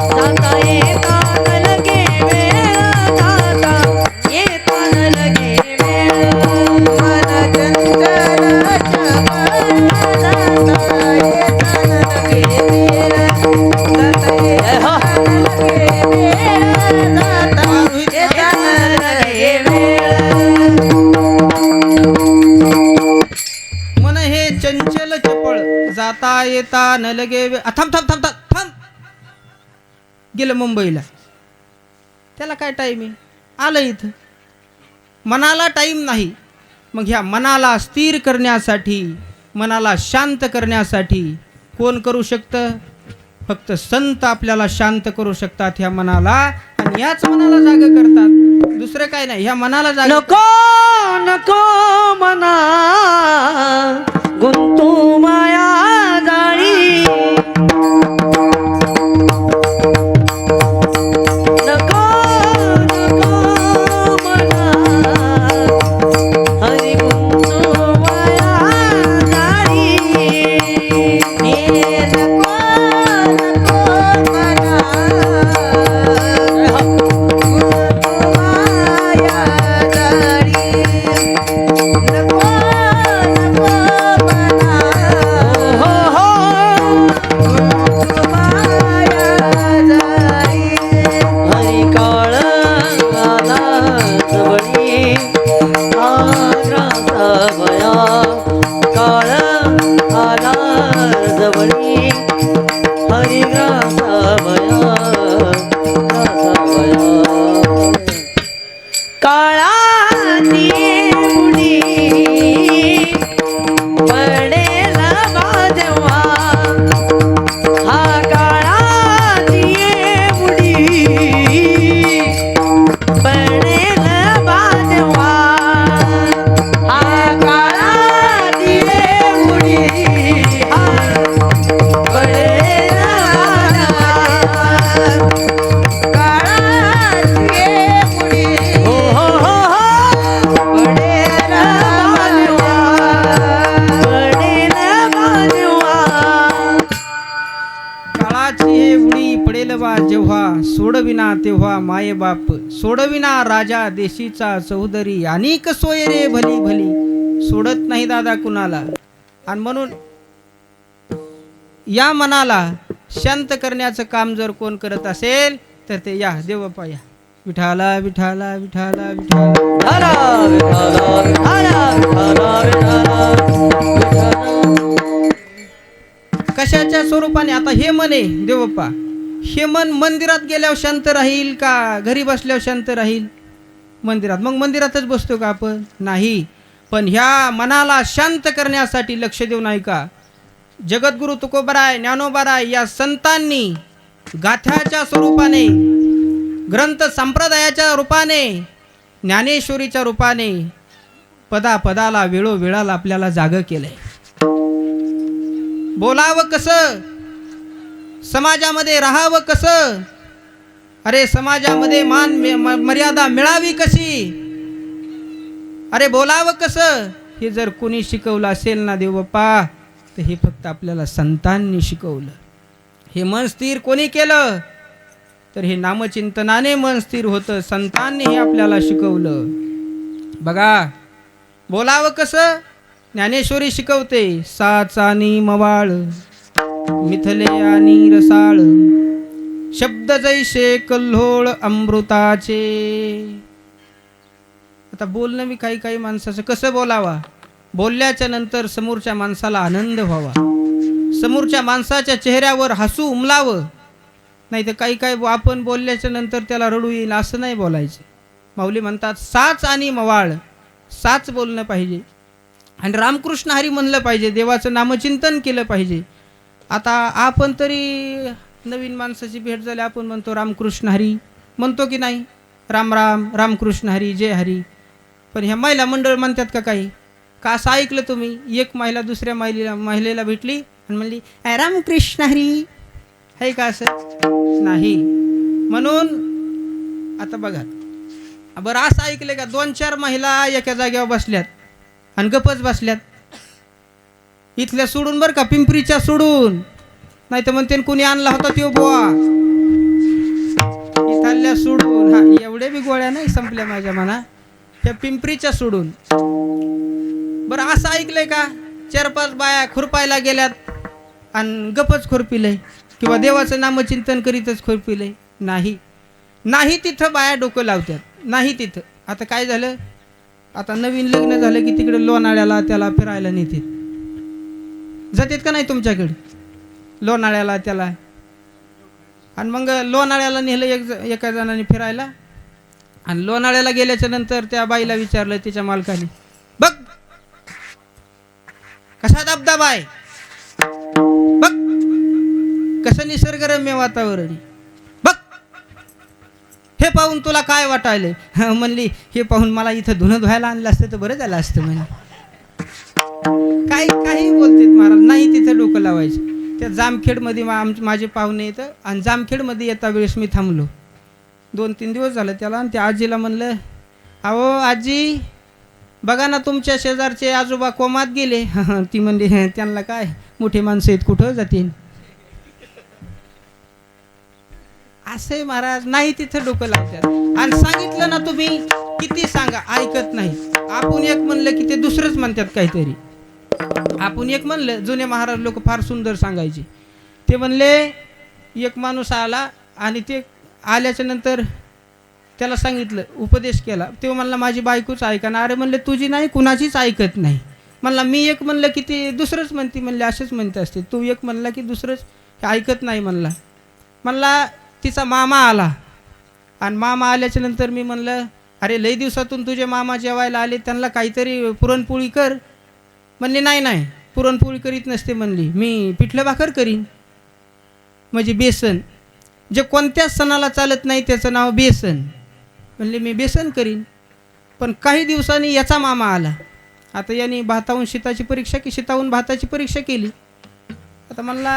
जाता येता लगे वेळ, जाता येता लगे वेळ. मन चंचल चपळ जाता येता लगे वेळ, जाता येता लगे वेळ, जाता येता लगे वेळ. मन हे चंचल चपळ, जाता येता न न लगे थांब थांब थांब थांब थांब गेलं मुंबईला. त्याला काय टाईम आहे, आलं इथं. मनाला टाईम नाही. मग ह्या मनाला स्थिर करण्यासाठी, मनाला शांत करण्यासाठी कोण करू शकतं? फक्त संत आपल्याला शांत करू शकतात ह्या मनाला, आणि याच मनाला जाग करतात. दुसरं काय नाही, ह्या मनाला जाग. नको नको मना गुंतू माया जाळी, नको नको मना हरी गुंतू माया जाळी. हे नको नको मना गुंतू माया जाळी, नको नको मना हो हो गुंतू माया जाळी. हरी काळ आला जवळी आग्राचा भया, काळ आला जवळी हरिग्रासा भया, ग्रासा भया. काळाची मुडी पडेल बाजेव्हा, हा काळाची मुडी पडेल बाजेव्हा, हा काळाची मुडी हा पडेल काळाची मुडी हो हो हो हो पडेल बाजेव्हा, पडेल बाजेव्हा. काळाची हे उडी पडेल बा जेव्हा, सोडविना तेव्हा माये बाप, सोडविना राजा देशीचा चौधरी, अनेक सोय रे भली भली. सोडत नाही दादा कुणाला. आणि म्हणून या मनाला शांत करण्याचं काम जर कोण करत असेल तर ते या देवप्पा या. विठाला विठाला विठाला विठाला. हरा विठाला हरा विठाला विठाला. कशाच्या स्वरूपाने? आता हे मन आहे देवप्पा, हे मन मंदिरात गेल्यावर शांत राहील का घरी बसल्यावर शांत राहील? मंदिरात. मग मंदिरातच बसतो का आपण? नाही. पण ह्या मनाला शांत करण्यासाठी लक्ष देऊ नाही का, जगद्गुरु तुकोबराय, ज्ञानोबाराय या संतांनी गाथ्याच्या स्वरूपाने, ग्रंथ संप्रदायाच्या रूपाने, ज्ञानेश्वरीच्या रूपाने पदापदाला वेळोवेळाला आपल्याला जागं केलंय. बोलावं कसं, समाजामध्ये राहावं कसं, अरे समाजामध्ये मान मर्यादा मिळावी कशी, अरे बोलावं कसं, हे जर कोणी शिकवलं असेल ना देवबाप्पा, तर हे फक्त आपल्याला संतांनी शिकवलं. हे मन स्थिर कोणी केलं? तर हे नामचिंतनाने मन स्थिर होतं. संतांनी हे आपल्याला शिकवलं. बघा, बोलावं कसं ज्ञानेश्वरी शिकवते. साचानी मवाळ मिथले आणि रसाळ, शब्द जैसे कल्होळ अमृताचे. आता बोलणं मी काही काही माणसाचं कसं बोलावा, बोलल्याच्या नंतर समोरच्या माणसाला आनंद व्हावा, समोरच्या माणसाच्या चेहऱ्यावर हसू उमलावं. नाही तर काही काही आपण बोलल्याच्या नंतर त्याला रडू येईल असं नाही बोलायचं. माऊली म्हणतात साच आणि मवाळ, साच बोलणं पाहिजे आणि रामकृष्ण हरी म्हणलं पाहिजे, देवाचं नामचिंतन केलं पाहिजे. आता आपण तरी नवीन माणसाची भेट झाली, आपण म्हणतो रामकृष्ण हरी म्हणतो की नाही, राम राम रामकृष्ण हरी जय हरी. पण ह्या महिला मंडळ म्हणतात का काही? का असं ऐकलं तुम्ही? एक महिला दुसऱ्या महिलेला भेटली आणि म्हणली रामकृष्ण हरी, आहे का असं? नाही. म्हणून आता बघा बरं, असं ऐकलं का 2-4 महिला एका जागेवर बसल्यात आणि गपच बसल्यात, इथल्या सोडून बरं का, पिंपरीच्या सोडून, नाही तर म्हणते कोणी आणला होता तो बुवा, इथल्या सोडून. हा, एवढे बी गोळ्या नाही संपल्या माझ्या मना, त्या पिंपरीच्या सोडून. बरं असं ऐकलंय का 4-5 बाया खुरपायला गेल्यात आणि गपच खुरपिलंय, किंवा देवाचं नामचिंतन करीतच खुरपिलंय? नाही. नाही तिथं बाया डोकं लावतात, नाही तिथं. आता काय झालं, आता नवीन लग्न झालं की तिकडे लोणाळ्याला त्याला फिरायला नेतात, जातात का नाही तुमच्याकडे? लोणाळ्याला त्याला. आणि मग लोणाळ्याला नेलं एका जणाने फिरायला. आणि लोणाळ्याला गेल्याच्या नंतर त्या बाईला विचारलं तिच्या मालकाने, बघ कसा धबधबा आहे, बघ कसं निसर्गरम्य वातावरण आहे, बघ हे पाहून तुला काय वाटायलंय. म्हणली हे पाहून मला इथं धुणं धुवायला आणलं असतं तर बरं झालं असतं. म्हणे काही बोलतात महाराज, नाही तिथं डोकं लावायचं. त्या जामखेडमध्ये माझे पाहुणे येतं आणि जामखेडमध्ये येता वेळेस मी थांबलो. 2-3 दिवस झालं त्याला. आणि त्या आजीला म्हणलं, अहो आजी बघा ना तुमच्या शेजारचे आजोबा कोमात गेले. ती म्हणली त्यांना काय मोठे माणसं आहेत कुठं जातील. असे महाराज नाही तिथं डोकं लावतात. आणि सांगितलं ना तुम्ही किती सांगा ऐकत नाही. आपण एक म्हणलं की ते दुसरंच म्हणतात काहीतरी. आपण एक म्हणलं, जुने महाराज लोक फार सुंदर सांगायचे. ते म्हणले एक माणूस आला आणि ते आल्याच्या नंतर त्याला सांगितलं, उपदेश केला. ते म्हणला माझी बायकोच ऐका ना. अरे म्हणले तुझी नाही कुणाचीच ऐकत नाही. म्हणला मी एक म्हणलं की ते दुसरंच म्हणते. म्हणले असेच म्हणते असते, तू एक म्हणला की दुसरंच ऐकत नाही म्हणला. म्हणला तिचा मामा आला आणि मामा आल्याच्या नंतर मी म्हणलं, अरे लई दिवसातून तुझे मामा जेवायला आले, त्यांना काहीतरी पुरणपोळी कर. म्हणली नाही पुरणपोळी करीत नसते. म्हणली मी पिठलं भाकर करीन, म्हणजे बेसन. जे कोणत्याच सणाला चालत नाही त्याचं नाव बेसन. म्हणले मी बेसन करीन. पण काही दिवसांनी याचा मामा आला. आता यांनी भाताहून शीताची परीक्षा की शीताहून भाताची परीक्षा केली. आता म्हणला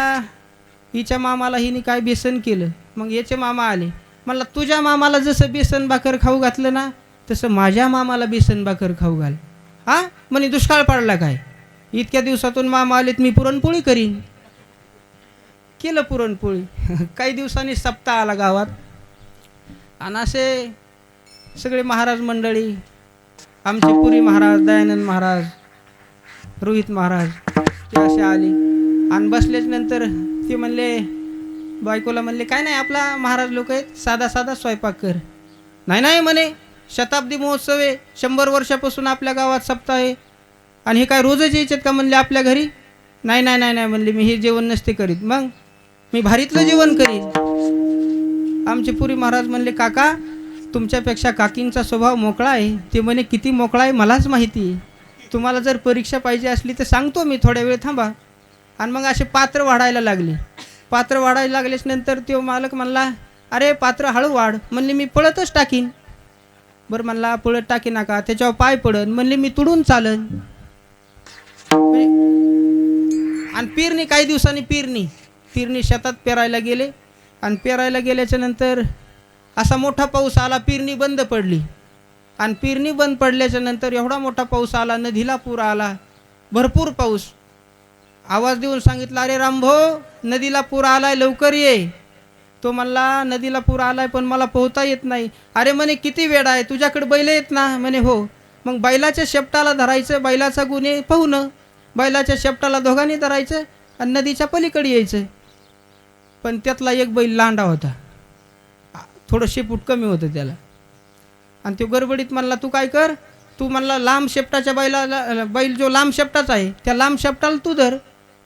हिच्या मामाला हिने काय बेसन केलं. मग याचे मामा आले. म्हणला तुझ्या मामाला जसं बेसन भाकर खाऊ घातलं ना तसं माझ्या मामाला बेसन भाकर खाऊ घाल. हा म्हणे दुष्काळ पडला काय, इतक्या दिवसातून मामा आलेत मी पुरणपोळी करीन. केलं पुरणपोळी. काही दिवसांनी सप्ताह आला गावात. आणि असे सगळे महाराज मंडळी, आमचे पुरी महाराज, दयानंद महाराज, रोहित महाराज ते असे आले. आणि बसल्याच नंतर ते म्हणले, बायकोला म्हणले काय नाही आपला महाराज लोक आहेत, साधा स्वयंपाक कर. नाही म्हणे शताब्दी महोत्सव आहे, 100 वर्षापासून आपल्या गावात सप्ताह आहे आणि हे काय रोजच यायचेत का म्हणले आपल्या घरी. नाही म्हणले मी हे जेवण नसते करीत, मग मी भारीतलं जेवण करीन. आमचे पुरी महाराज म्हणले काका तुमच्यापेक्षा काकींचा स्वभाव मोकळा आहे. ते म्हणे किती मोकळा आहे मलाच माहिती आहे. तुम्हाला जर परीक्षा पाहिजे असली तर सांगतो मी, थोड्या वेळ थांबा. आणि मग असे पात्र वाढायला लागले. पात्र वाढायला लागल्याच नंतर तो मालक म्हणला, अरे पात्र हळू वाढ. म्हणले मी पळतच टाकीन. बरं म्हणला पळत टाकी नका, त्याच्यावर पाय पडन. म्हणले मी तुडून चालन. आणि पेरणी काही दिवसांनी पेरणी शेतात पेरायला गेले. आणि पेरायला गेल्याच्या नंतर असा मोठा पाऊस आला, पेरणी बंद पडली. आणि पेरणी बंद पडल्याच्या नंतर एवढा मोठा पाऊस आला, नदीला पूर आला, भरपूर पाऊस. आवाज देऊन सांगितलं, अरे रामभाऊ नदीला पूर आलाय लवकर ये. तो म्हणला नदीला पूर आलाय पण मला पोहता येत नाही. अरे म्हणे किती वेळ आहे, तुझ्याकडे बैल येत ना. म्हणे हो. मग बैलाच्या शेपटाला धरायचं, बैलाचा गुन्हे पाहुणं, बैलाच्या शेपटाला दोघांनी धरायचं आणि नदीच्या पलीकडे यायचं. पण त्यातला एक बैल लांडा होता, थोडं शेपूट कमी होतं त्याला. आणि तो गडबडीत म्हणला तू काय कर, तू म्हणला लांब शेपटाच्या बैल जो लांब शेपटाचा आहे त्या लांब शेपटाला तू धर,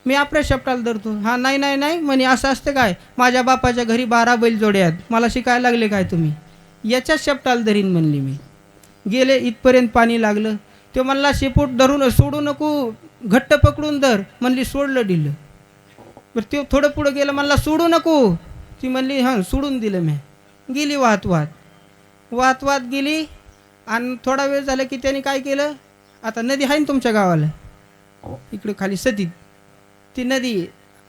मी आपल्या शेपटाला धरतो. हा नाही म्हणे असं असते काय, माझ्या बापाच्या घरी 12 बैल जोडे आहेत, मला शिकायला लागले काय तुम्ही, याच्याच शेपटाला धरीन म्हणली मी. गेले इथपर्यंत पाणी लागलं. तो म्हणला शेपूट धरून सोडू नको, घट्ट पकडून धर. म्हणली सोडलं दिलं. बरं ते थोडं पुढं गेलं, म्हणला सोडू नको. ती म्हणली हां सोडून दिलं मी. गेली वाहत गेली. आणि थोडा वेळ झाला की त्याने काय केलं, आता नदी आहे ना तुमच्या गावाला इकडे खाली सतीत, ती नदी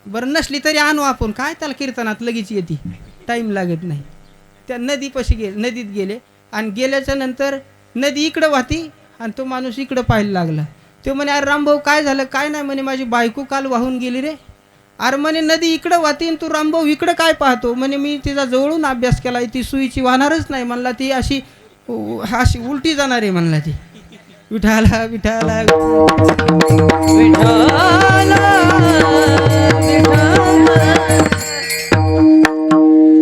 बरं नसली तरी आणू आपण, काय त्याला कीर्तनात लगेच येते, टाईम लागत नाही. त्या नदीपाशी नदीत गेले. आणि गेल्याच्या नंतर नदी इकडं वाहती आणि तो माणूस इकडं पाहायला लागला. तो म्हणे अरे रामभाऊ काय झालं. काय नाही म्हणे माझी बायको काल वाहून गेली रे. अरे म्हणे नदी इकडं वाहती आणि तू रामभाऊ इकडं काय पाहतो. म्हणे मी तिचा जवळून अभ्यास केला, ती सुईची वाहणारच नाही म्हणला, ती अशी उलटी जाणार आहे म्हणला. ती विठाला विठाला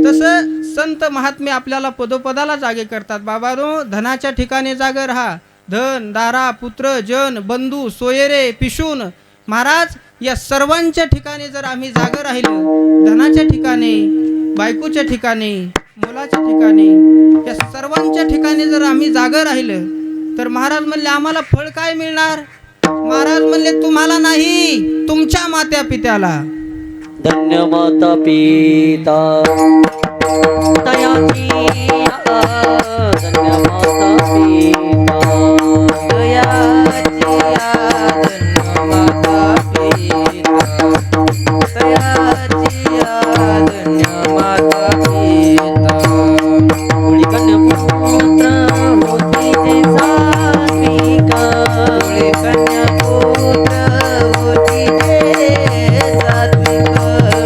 तसं संत महात्मे आपल्याला पदोपदाला जागे करतात. बाबानो धनाच्या ठिकाणी जागे राहा. धन दारा पुत्र जन बंधू सोयरे पिशून महाराज या सर्वांच्या ठिकाणी जर आम्ही जागं राहिलो, धनाच्या ठिकाणी, बायकोच्या ठिकाणी, मुलाच्या ठिकाणी, या सर्वांच्या ठिकाणी जर आम्ही जागं राहिलं, तर महाराज म्हणले आम्हाला फळ काय मिळणार? महाराज म्हणले तुम्हाला नाही, तुमच्या मात्या पित्याला. धन्य माता पिता तयाची धन्य माता पिता तयाची धन्य माता पिता तयाची धन्य माता पिता मुळी कन्या पुत्र होती जे सात्विका मुळे कन्या पुत्र होती जे सात्विका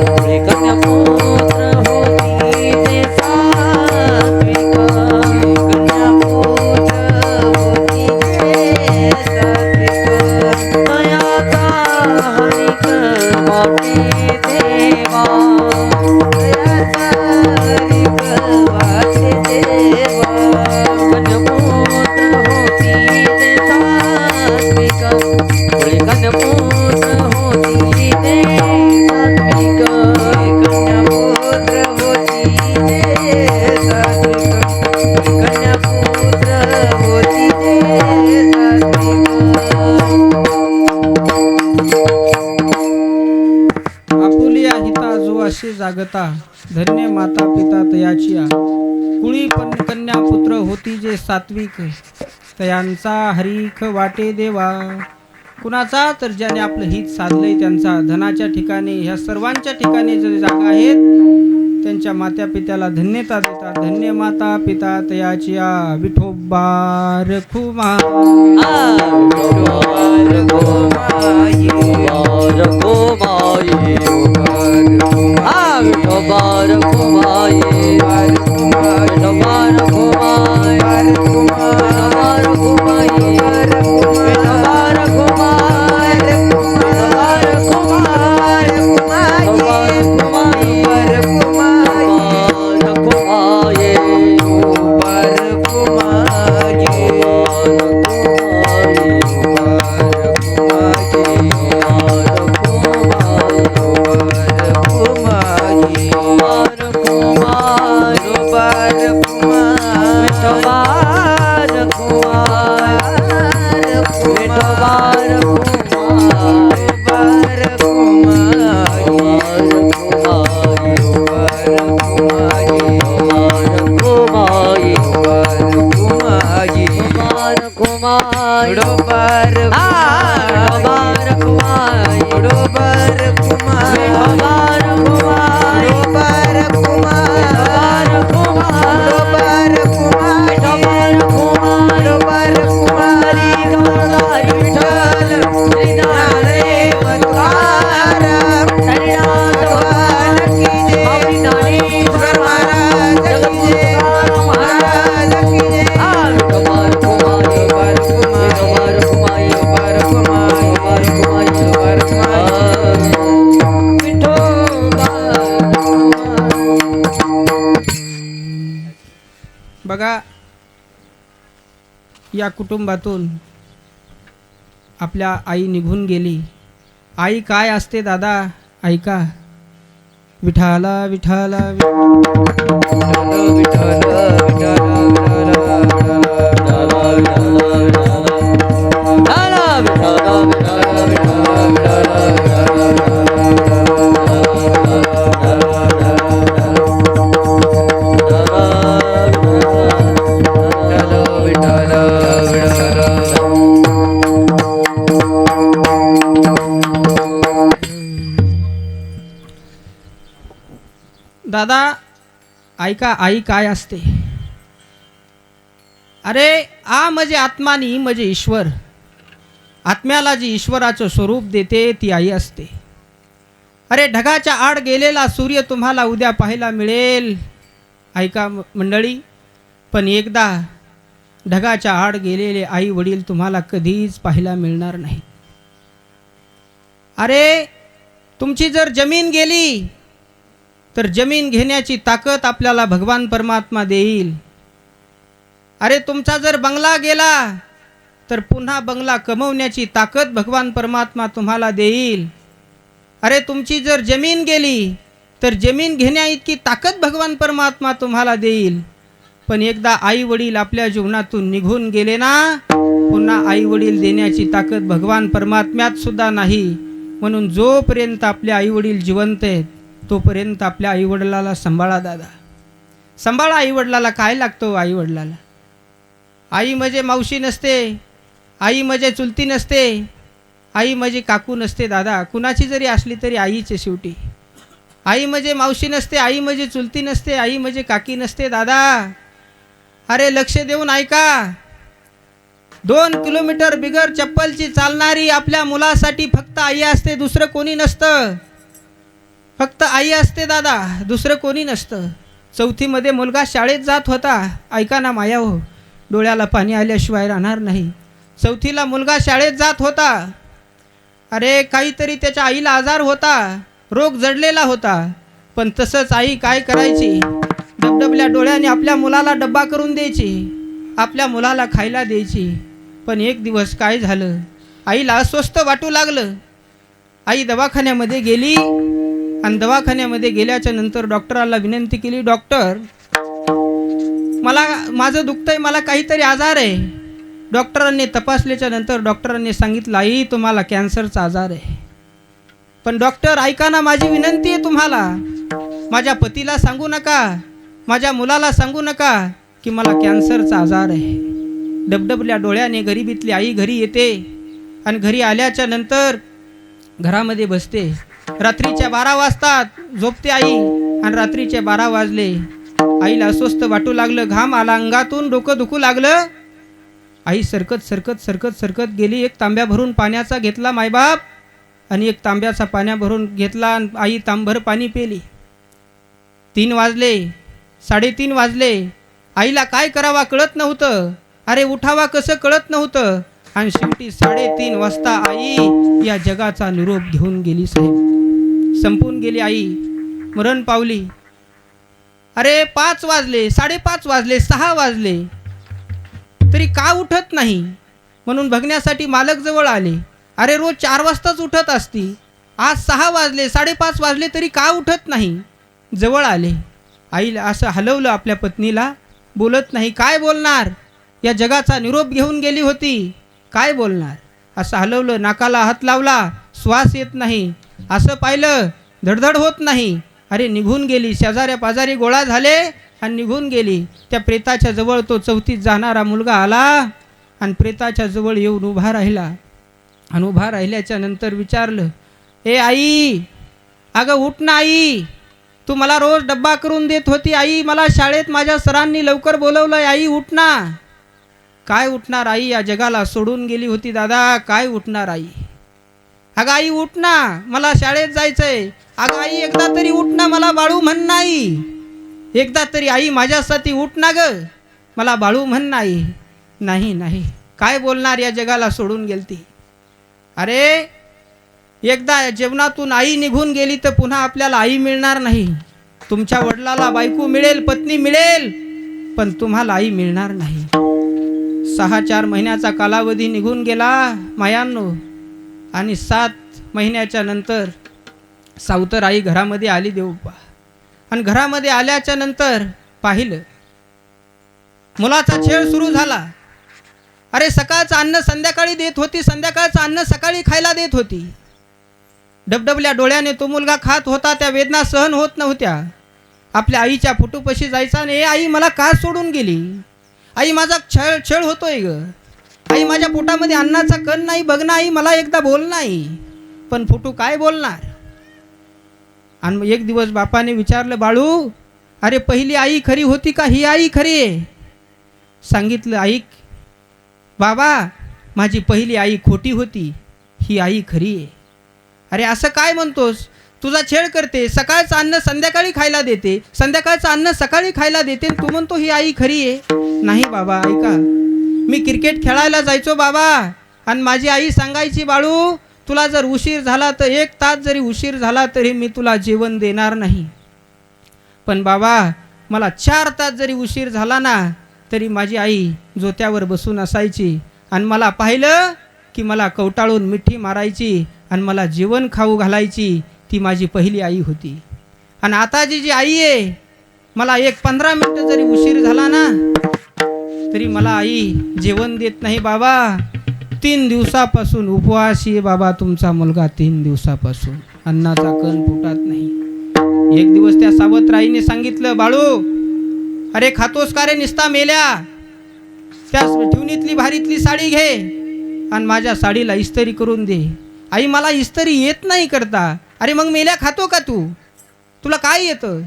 मुळी कन्या पुत्र होती जे सात्विका कन्या पुत्र होती जे सात्विका तयाचा हरिक वाटे देवा तयाचा हरिक वाटे देवा कन्यपुत्र होती ते सात्विक मुळे कन्यपुत्र होती ते सात्विक कन्यापुत्र होती जे सात्विक कन्यापुत्र होती जे सात्विक आपुलिया हिता जो असे जागता, धन्य माता पिता तयाचिया. कुळी पण कन्या पुत्र होती जे सात्विक, तयांचा हरीख वाटे देवा. कुणाचा? तर ज्याने आपलं हित साधलंय त्यांचा. धनाच्या ठिकाणी, ह्या सर्वांच्या ठिकाणी जे जागा आहेत त्यांच्या मात्या पित्याला धन्यता देतात. धन्य माता पिता तयाचिया. विठोबार खुमा बघा, या कुटुंबातून आपल्या आई निघून गेली. आई काय असते दादा ऐका. विठाला विठाला दादा ऐका, आई काय असते. अरे आ म्हणजे आत्मानी म्हणजे ईश्वर. आत्म्याला जी ईश्वराचं स्वरूप देते ती आई असते. अरे ढगाच्या आड गेलेला सूर्य तुम्हाला उद्या पाहायला मिळेल. ऐका मंडळी, पण एकदा ढगाच्या आड गेलेले आई वडील तुम्हाला कधीच पाहायला मिळणार नाही. अरे तुमची जर जमीन गेली तर जमीन घेण्याची ताकद आपल्याला भगवान परमात्मा देईल. अरे तुमचा जर बंगला गेला तर पुन्हा बंगला कमवण्याची ताकद भगवान परमात्मा तुम्हाला देईल. अरे तुमची जर जमीन गेली तर जमीन घेण्या इतकी ताकद भगवान परमात्मा तुम्हाला देईल. पण एकदा आई वडील आपल्या जीवनातून निघून गेले ना, पुन्हा आई वडील देण्याची ताकद भगवान परमात्म्यात सुद्धा नाही. म्हणून जोपर्यंत आपले आई वडील जिवंत आहेत तोपर्यंत आपल्या आई वडिलाला सांभाळा दादा, सांभाळा. आई वडिलाला काय लागतो? आई वडिलाला आई म्हणजे मावशी नसते, आई म्हणजे चुलती नसते, आई म्हणजे काकू नसते दादा. कुणाची जरी असली तरी आईचे शेवटी. आई म्हणजे मावशी नसते, आई म्हणजे चुलती नसते, आई म्हणजे काकी नसते दादा. अरे लक्ष देऊन ऐका. 2 किलोमीटर बिगर चप्पलची चालणारी आपल्या मुलासाठी फक्त आई असते, दुसरं कोणी नसतं. फक्त आई असते दादा, दुसरं कोणी नसतं. 4थीमध्ये मुलगा शाळेत जात होता. ऐका ना माया हो, डोळ्याला पाणी आल्याशिवाय राहणार नाही. 4थीला मुलगा शाळेत जात होता. अरे काहीतरी त्याच्या आईला आजार होता, रोग जडलेला होता. पण तसंच आई काय करायची, डबडबल्या डोळ्याने आपल्या मुलाला डब्बा करून द्यायची, आपल्या मुलाला खायला द्यायची. पण एक दिवस काय झालं, आईला अस्वस्थ वाटू लागलं. आई दवाखान्यामध्ये गेली आणि दवाखान्यामध्ये गेल्याच्या नंतर डॉक्टराला विनंती केली, डॉक्टर मला माझं दुखतंय, मला काहीतरी आजार आहे. डॉक्टरांनी तपासल्याच्या नंतर डॉक्टरांनी सांगितलं, आई तुम्हाला कॅन्सरचा आजार आहे. पण डॉक्टर ऐका ना, माझी विनंती आहे तुम्हाला, माझ्या पतीला सांगू नका, माझ्या मुलाला सांगू नका की मला कॅन्सरचा आजार आहे. डबडबल्या डोळ्याने गरिबीतली आई घरी येते आणि घरी आल्याच्या नंतर घरामध्ये बसते. रात्रीच्या 12 वाजतात, झोपते आई आणि रात्रीचे 12 वाजले. आईला अस्वस्थ वाटू लागलं, घाम आला अंगातून, डोकं दुखू लागलं. आई सरकत गेली. एक तांब्या भरून पाण्याचा घेतला मायबाप आणि एक तांब्याचा पाण्या भरून घेतला आणि आई तांबर पाणी पेली. 3 वाजले, 3:30 वाजले. आईला काय करावा कळत नव्हतं, अरे उठावा कसं कळत नव्हतं. आणि शेवटी 3:30 वाजता आई या जगाचा निरोप घेऊन गेली साहेब, संपून गेली आई, मरण पावली. अरे 5 वाजले, 5:30 वाजले, 6 वाजले तरी का उठत नाही म्हणून बघण्यासाठी मालक जवळ आले. अरे रोज 4 वाजताच उठत असती, आज 6 वाजले, 5:30 वाजले तरी का उठत नाही. जवळ आले, आईला असं हलवलं, आपल्या पत्नीला. बोलत नाही. काय बोलणार, या जगाचा निरोप घेऊन गेली होती, काय बोलणार. असं हलवलं, नाकाला हात लावला, श्वास येत नाही. असं पाहिलं, धडधड होत नाही. अरे निघून गेली. शेजाऱ्या पाजारी गोळा झाले आणि निघून गेली. त्या प्रेताच्या जवळ तो 4थीत जाणारा मुलगा आला आणि प्रेताच्या जवळ येऊन उभा राहिला. आणि उभा राहिल्याच्या नंतर विचारलं, ए आई, अगं उठ ना आई, तू मला रोज डब्बा करून देत होती आई, मला शाळेत माझ्या सरांनी लवकर बोलवलंय, आई उठ ना. काय उठणार आई, या जगाला सोडून गेली होती दादा, काय उठणार आई. अगं आई उठ ना, मला शाळेत जायचंय. अगं आई एकदा तरी उठ ना, मला बाळू म्हण नाही. एकदा तरी आई माझ्यासाठी उठ ना ग, मला बाळू म्हण नाही. नाही नाही, काय बोलणार, या जगाला सोडून गेलती. अरे एकदा जीवनातून आई निघून गेली तर पुन्हा आपल्याला आई मिळणार नाही. तुमच्या वडिलाला बायको मिळेल, पत्नी मिळेल, पण तुम्हाला आई मिळणार नाही. 6-4 महिन्याचा कालावधी निघून गेला मायांनो. आणि 7 महिन्याच्या नंतर सावतर आई घरामध्ये आली देवप्पा. आणि घरामध्ये आल्याच्या नंतर पाहिलं, मुलाचा छेड सुरू झाला. अरे सकाळचं अन्न संध्याकाळी देत होती, संध्याकाळचं अन्न सकाळी खायला देत होती. डबडबल्या डोळ्याने तो मुलगा खात होता. त्या वेदना सहन होत नव्हत्या. आपल्या आईच्या फुटूपशी जायचा आणि, ए आई मला का सोडून गेली, आई माझा छळ होतोय ग, आई माझ्या पोटामध्ये अन्नाचा कण नाही, बघ ना आई, मला एकदा बोल नाही. पण फुटू काय बोलणार. आणि एक दिवस बापाने विचारलं, बाळू अरे पहिली आई खरी होती का ही आई खरी आहे. सांगितलं, ऐक बाबा, माझी पहिली आई खोटी होती, ही आई खरी आहे. अरे असं काय म्हणतोस, तुझा छेड करते, सकाळचं अन्न संध्याकाळी खायला देते, संध्याकाळचं अन्न सकाळी खायला देते, तू म्हणतो ही आई खरी आहे. नाही बाबा ऐका, मी क्रिकेट खेळायला जायचो बाबा, आणि माझी आई सांगायची, बाळू तुला जर उशीर झाला तर 1 तास जरी उशीर झाला तरी मी तुला जेवण देणार नाही. पण बाबा मला 4 तास जरी उशीर झाला ना तरी माझी आई जोत्यावर बसून असायची आणि मला पाहिलं की मला कवटाळून मिठी मारायची आणि मला जेवण खाऊ घालायची ती माझी पहिली आई होती. आणि आताची जी आई आहे, मला 15 मिनटं जरी उशीर झाला ना तरी मला आई जेवण देत नाही. बाबा 3 दिवसापासून उपवासी आहे बाबा तुमचा मुलगा, 3 दिवसापासून अन्नाचा कण पोटात नाही. एक दिवस त्या सावत्राईने सांगितलं, बाळू अरे खातोस का रे निस्ता मेल्या, त्या ठेवणीतली भारीतली साडी घे आणि माझ्या साडीला इस्त्री करून दे. आई मला इस्त्री येत नाही करता. अरे मग मेल्या खातो का तू, तुला काय येतं.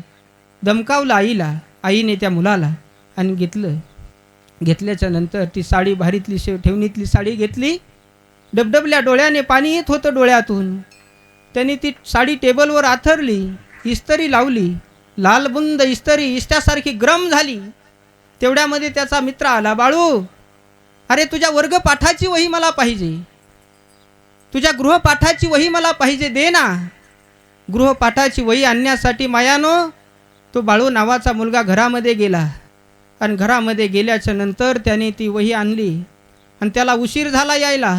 धमकावलं आईला. आईने त्या मुलाला आणि घेतल्याच्या नंतर ती साडी भारीतली ठेवणीतली साडी घेतली. डबडबल्या डोळ्याने पाणी येत होतं डोळ्यातून. त्यांनी ती साडी टेबलवर आथरली, इस्त्री लावली. लालबुंद इस्त्री इष्ट्यासारखी गरम झाली. तेवढ्यामध्ये त्याचा मित्र आला. बाळू अरे तुझ्या वर्गपाठाची वही मला पाहिजे, तुझ्या गृहपाठाची वही मला पाहिजे, दे ना. गृहपाठाची वही आणण्यासाठी मायानो तो बाळू नावाचा मुलगा घरामध्ये गेला. आणि घरामध्ये गेल्याच्या नंतर त्याने ती वही आणली आणि त्याला उशीर झाला यायला.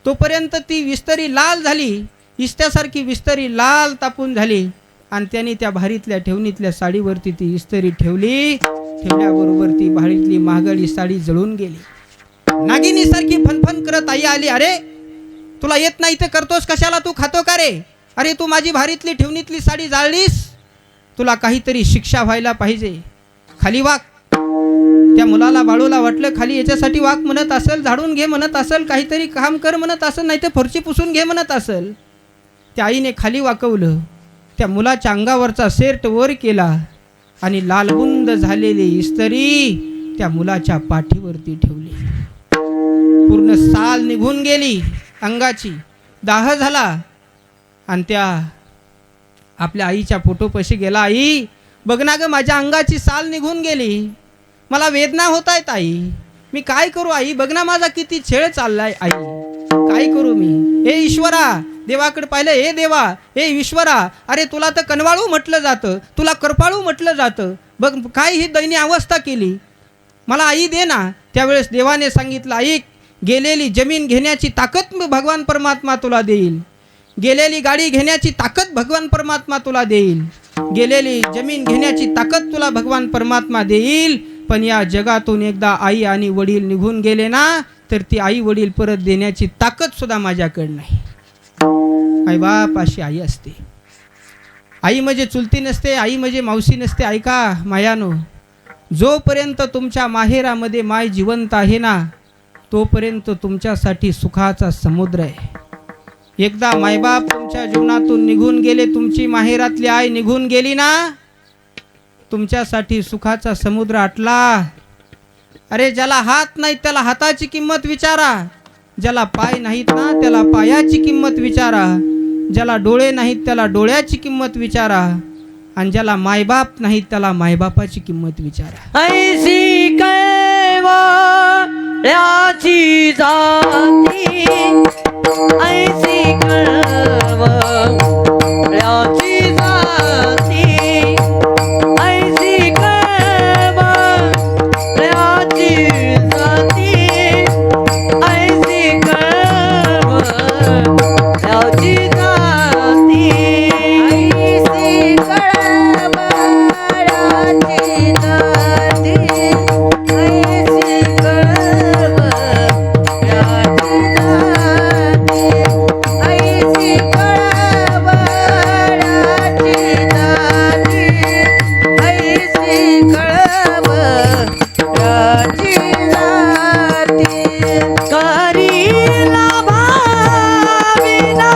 तोपर्यंत ती विस्तरी लाल झाली, इष्ट्यासारखी विस्तरी लाल तापून झाली. आणि त्याने त्या भारीतल्या ठेवणीतल्या साडीवरती ती इस्त्री ठेवली. ठेवल्याबरोबर ती भारीतली महागडी साडी जळून गेली. नागिनीसारखी फनफन करत आई आली. अरे तुला येत नाही तर करतोस कशाला, तू खातो का रे. अरे तू माझी भारीतली ठेवणीतली साडी जाळलीस, तुला काहीतरी शिक्षा व्हायला पाहिजे, खाली वाक. त्या मुलाला बाळूला वाटलं खाली याच्यासाठी वाक म्हणत असेल, झाडून घे म्हणत असेल, काहीतरी काम कर म्हणत असेल, नाही तर फरची पुसून घे म्हणत असेल. त्या आईने खाली वाकवलं. त्या मुलाच्या अंगावरचा शर्ट वर केला आणि लालबुंद झालेली इस्त्री त्या मुलाच्या पाठीवरती ठेवली. पूर्ण साल निघून गेली अंगाची, दाह झाला. आणि त्या आपल्या आईच्या फोटोपाशी गेला. आई बघ ना ग, माझ्या अंगाची साल निघून गेली, मला वेदना होत आहेत आई, मी काय करू आई, बघ ना माझा किती छेळ चाललाय आई, काय करू मी. हे ईश्वरा, देवाकडे पाहिलं, हे देवा, हे ईश्वरा, अरे तुला तर कनवाळू म्हटलं जातं, तुला करपाळू म्हटलं जातं, बघ काय ही दयनीय अवस्था केली, मला आई दे ना. त्यावेळेस देवाने सांगितलं, ऐक, गेलेली जमीन घेण्याची ताकद भगवान परमात्मा तुला देईल, गेलेली गाडी घेण्याची ताकद भगवान परमात्मा तुला देईल, गेलेली जमीन घेण्याची ताकद तुला भगवान परमात्मा देईल. पण या जगातून एकदा आई आणि वडील निघून गेले ना तर ती आई वडील परत देण्याची ताकद सुद्धा माझ्याकडे नाही. आई बाप अशी आई असते. आई म्हणजे चुलती नसते, आई म्हणजे मावशी नसते. ऐका मायानो, जोपर्यंत तुमच्या माहेरामध्ये माय जिवंत आहे ना तोपर्यंत तुमच्यासाठी सुखाचा समुद्र आहे. एकदा मायबाप तुमच्या जीवनातून निघून गेले, तुमची माहेरातली आई निघून गेली ना, तुमच्यासाठी सुखाचा समुद्र आटला. अरे ज्याला हात नाहीत त्याला हाताची किंमत विचारा, ज्याला पाय नाहीत ना त्याला पायाची किंमत विचारा, ज्याला डोळे नाहीत त्याला डोळ्याची किंमत विचारा, आणि ज्याला मायबाप नाहीत त्याला मायबापाची किंमत विचारा. ऐसी कैवाळ्याची जाती, ऐसी कैवाळ्याची जाती, ऐसी कैवाळ्याची जाती, ऐसी कैवाळ्याची जाती, ऐसी कैवाळ्याची जाती, ऐसी कैवाळ्याची जाती, ऐसी कैवाळ्याची जाती, ऐसी कैवाळ्याची जाती. करीला भाविना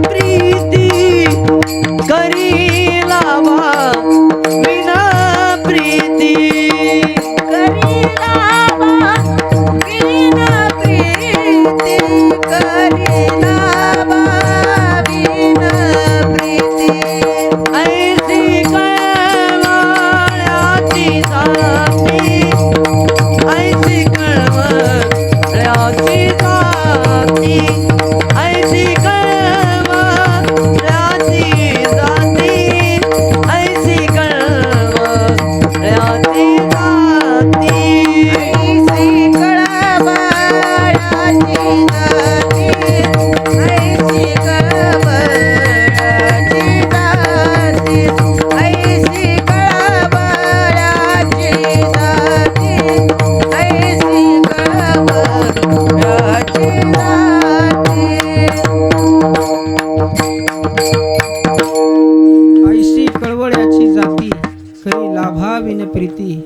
प्रीती, करीला भाविना प्रीती, करी लाभाविन प्रीती.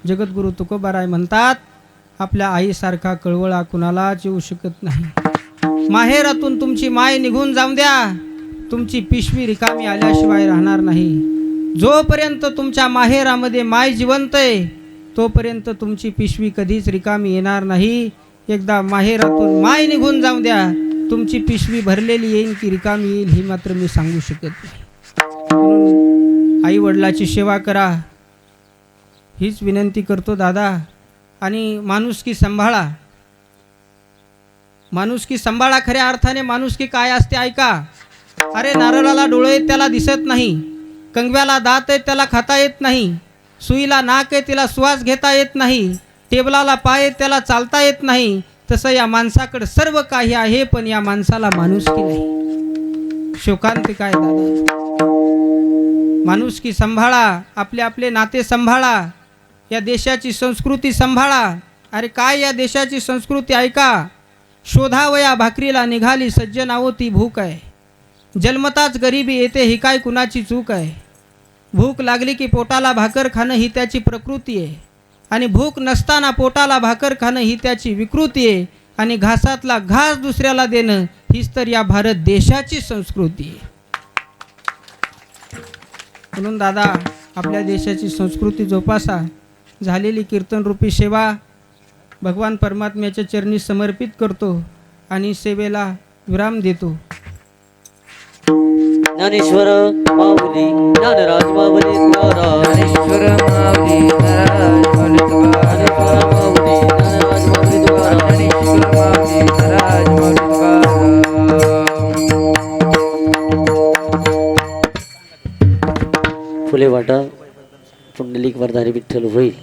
जगद्गुरु तुकोबाराय म्हणतात, आपल्या आईसारखा कळवळा कुणालाच येऊ शकत नाही. माहेरातून तुमची माय निघून जाऊन द्या, तुमची पिशवी रिकामी आल्याशिवाय राहणार नाही. जोपर्यंत तुमच्या माहेरामध्ये माय जिवंत आहे तोपर्यंत तुमची पिशवी कधीच रिकामी येणार नाही. एकदा माहेरातून माय निघून जाऊन द्या, तुमची पिशवी भरलेली येईल की रिकामी येईल ही मात्र मी सांगू शकत नाही. म्हणून आई वडिलाची सेवा करा हीच विनंती करतो दादा. आणि माणुसकी सांभाळा, माणुसकी सांभाळा. खऱ्या अर्थाने माणुसकी काय असते ऐका. अरे नारळाला डोळे आहेत त्याला दिसत नाही, कंगव्याला दात आहेत त्याला खाता येत नाही, सुईला नाक आहे तिला श्वास घेता येत नाही, टेबलाला पाय आहेत त्याला चालता येत नाही. तसं या माणसाकडे सर्व काही आहे पण या माणसाला माणुसकी नाही. शोकांत काय दादा. माणुसकी सांभाळा, आपले आपले नाते सांभाळा, या देशाची संस्कृती सांभाळा. अरे काय या देशाची संस्कृती ऐका. शोधावया भाकरीला निघाली सज्जनावो ती भूक आहे. जन्मताच गरिबी येते ही काय कुणाची चूक आहे. भूक लागली की पोटाला भाकर खाणं ही त्याची प्रकृती आहे, आणि भूक नसताना पोटाला भाकर खाणं ही त्याची विकृती आहे. आणि घासातला घास दुसऱ्याला देणं हीच तर या भारत देशाची संस्कृती आहे. म्हणून दादा आपल्या देशाची संस्कृती जोपासा. झालेली कीर्तनरूपी सेवा भगवान परमात्म्याच्या चरणी समर्पित करतो आणि सेवेला विराम देतो. ज्ञानेश्वर माऊली ज्ञानराज माऊली तुकाराम. ज्ञानेश्वर माऊली ज्ञानराज माऊली तुकाराम. ज्ञानेश्वर माऊली ज्ञानराज माऊली तुकाराम. ज्ञानेश्वर माऊली ज्ञानराज माऊली तुकाराम. फुले वाटा पुंडलिक वरधारी विठ्ठल होईल.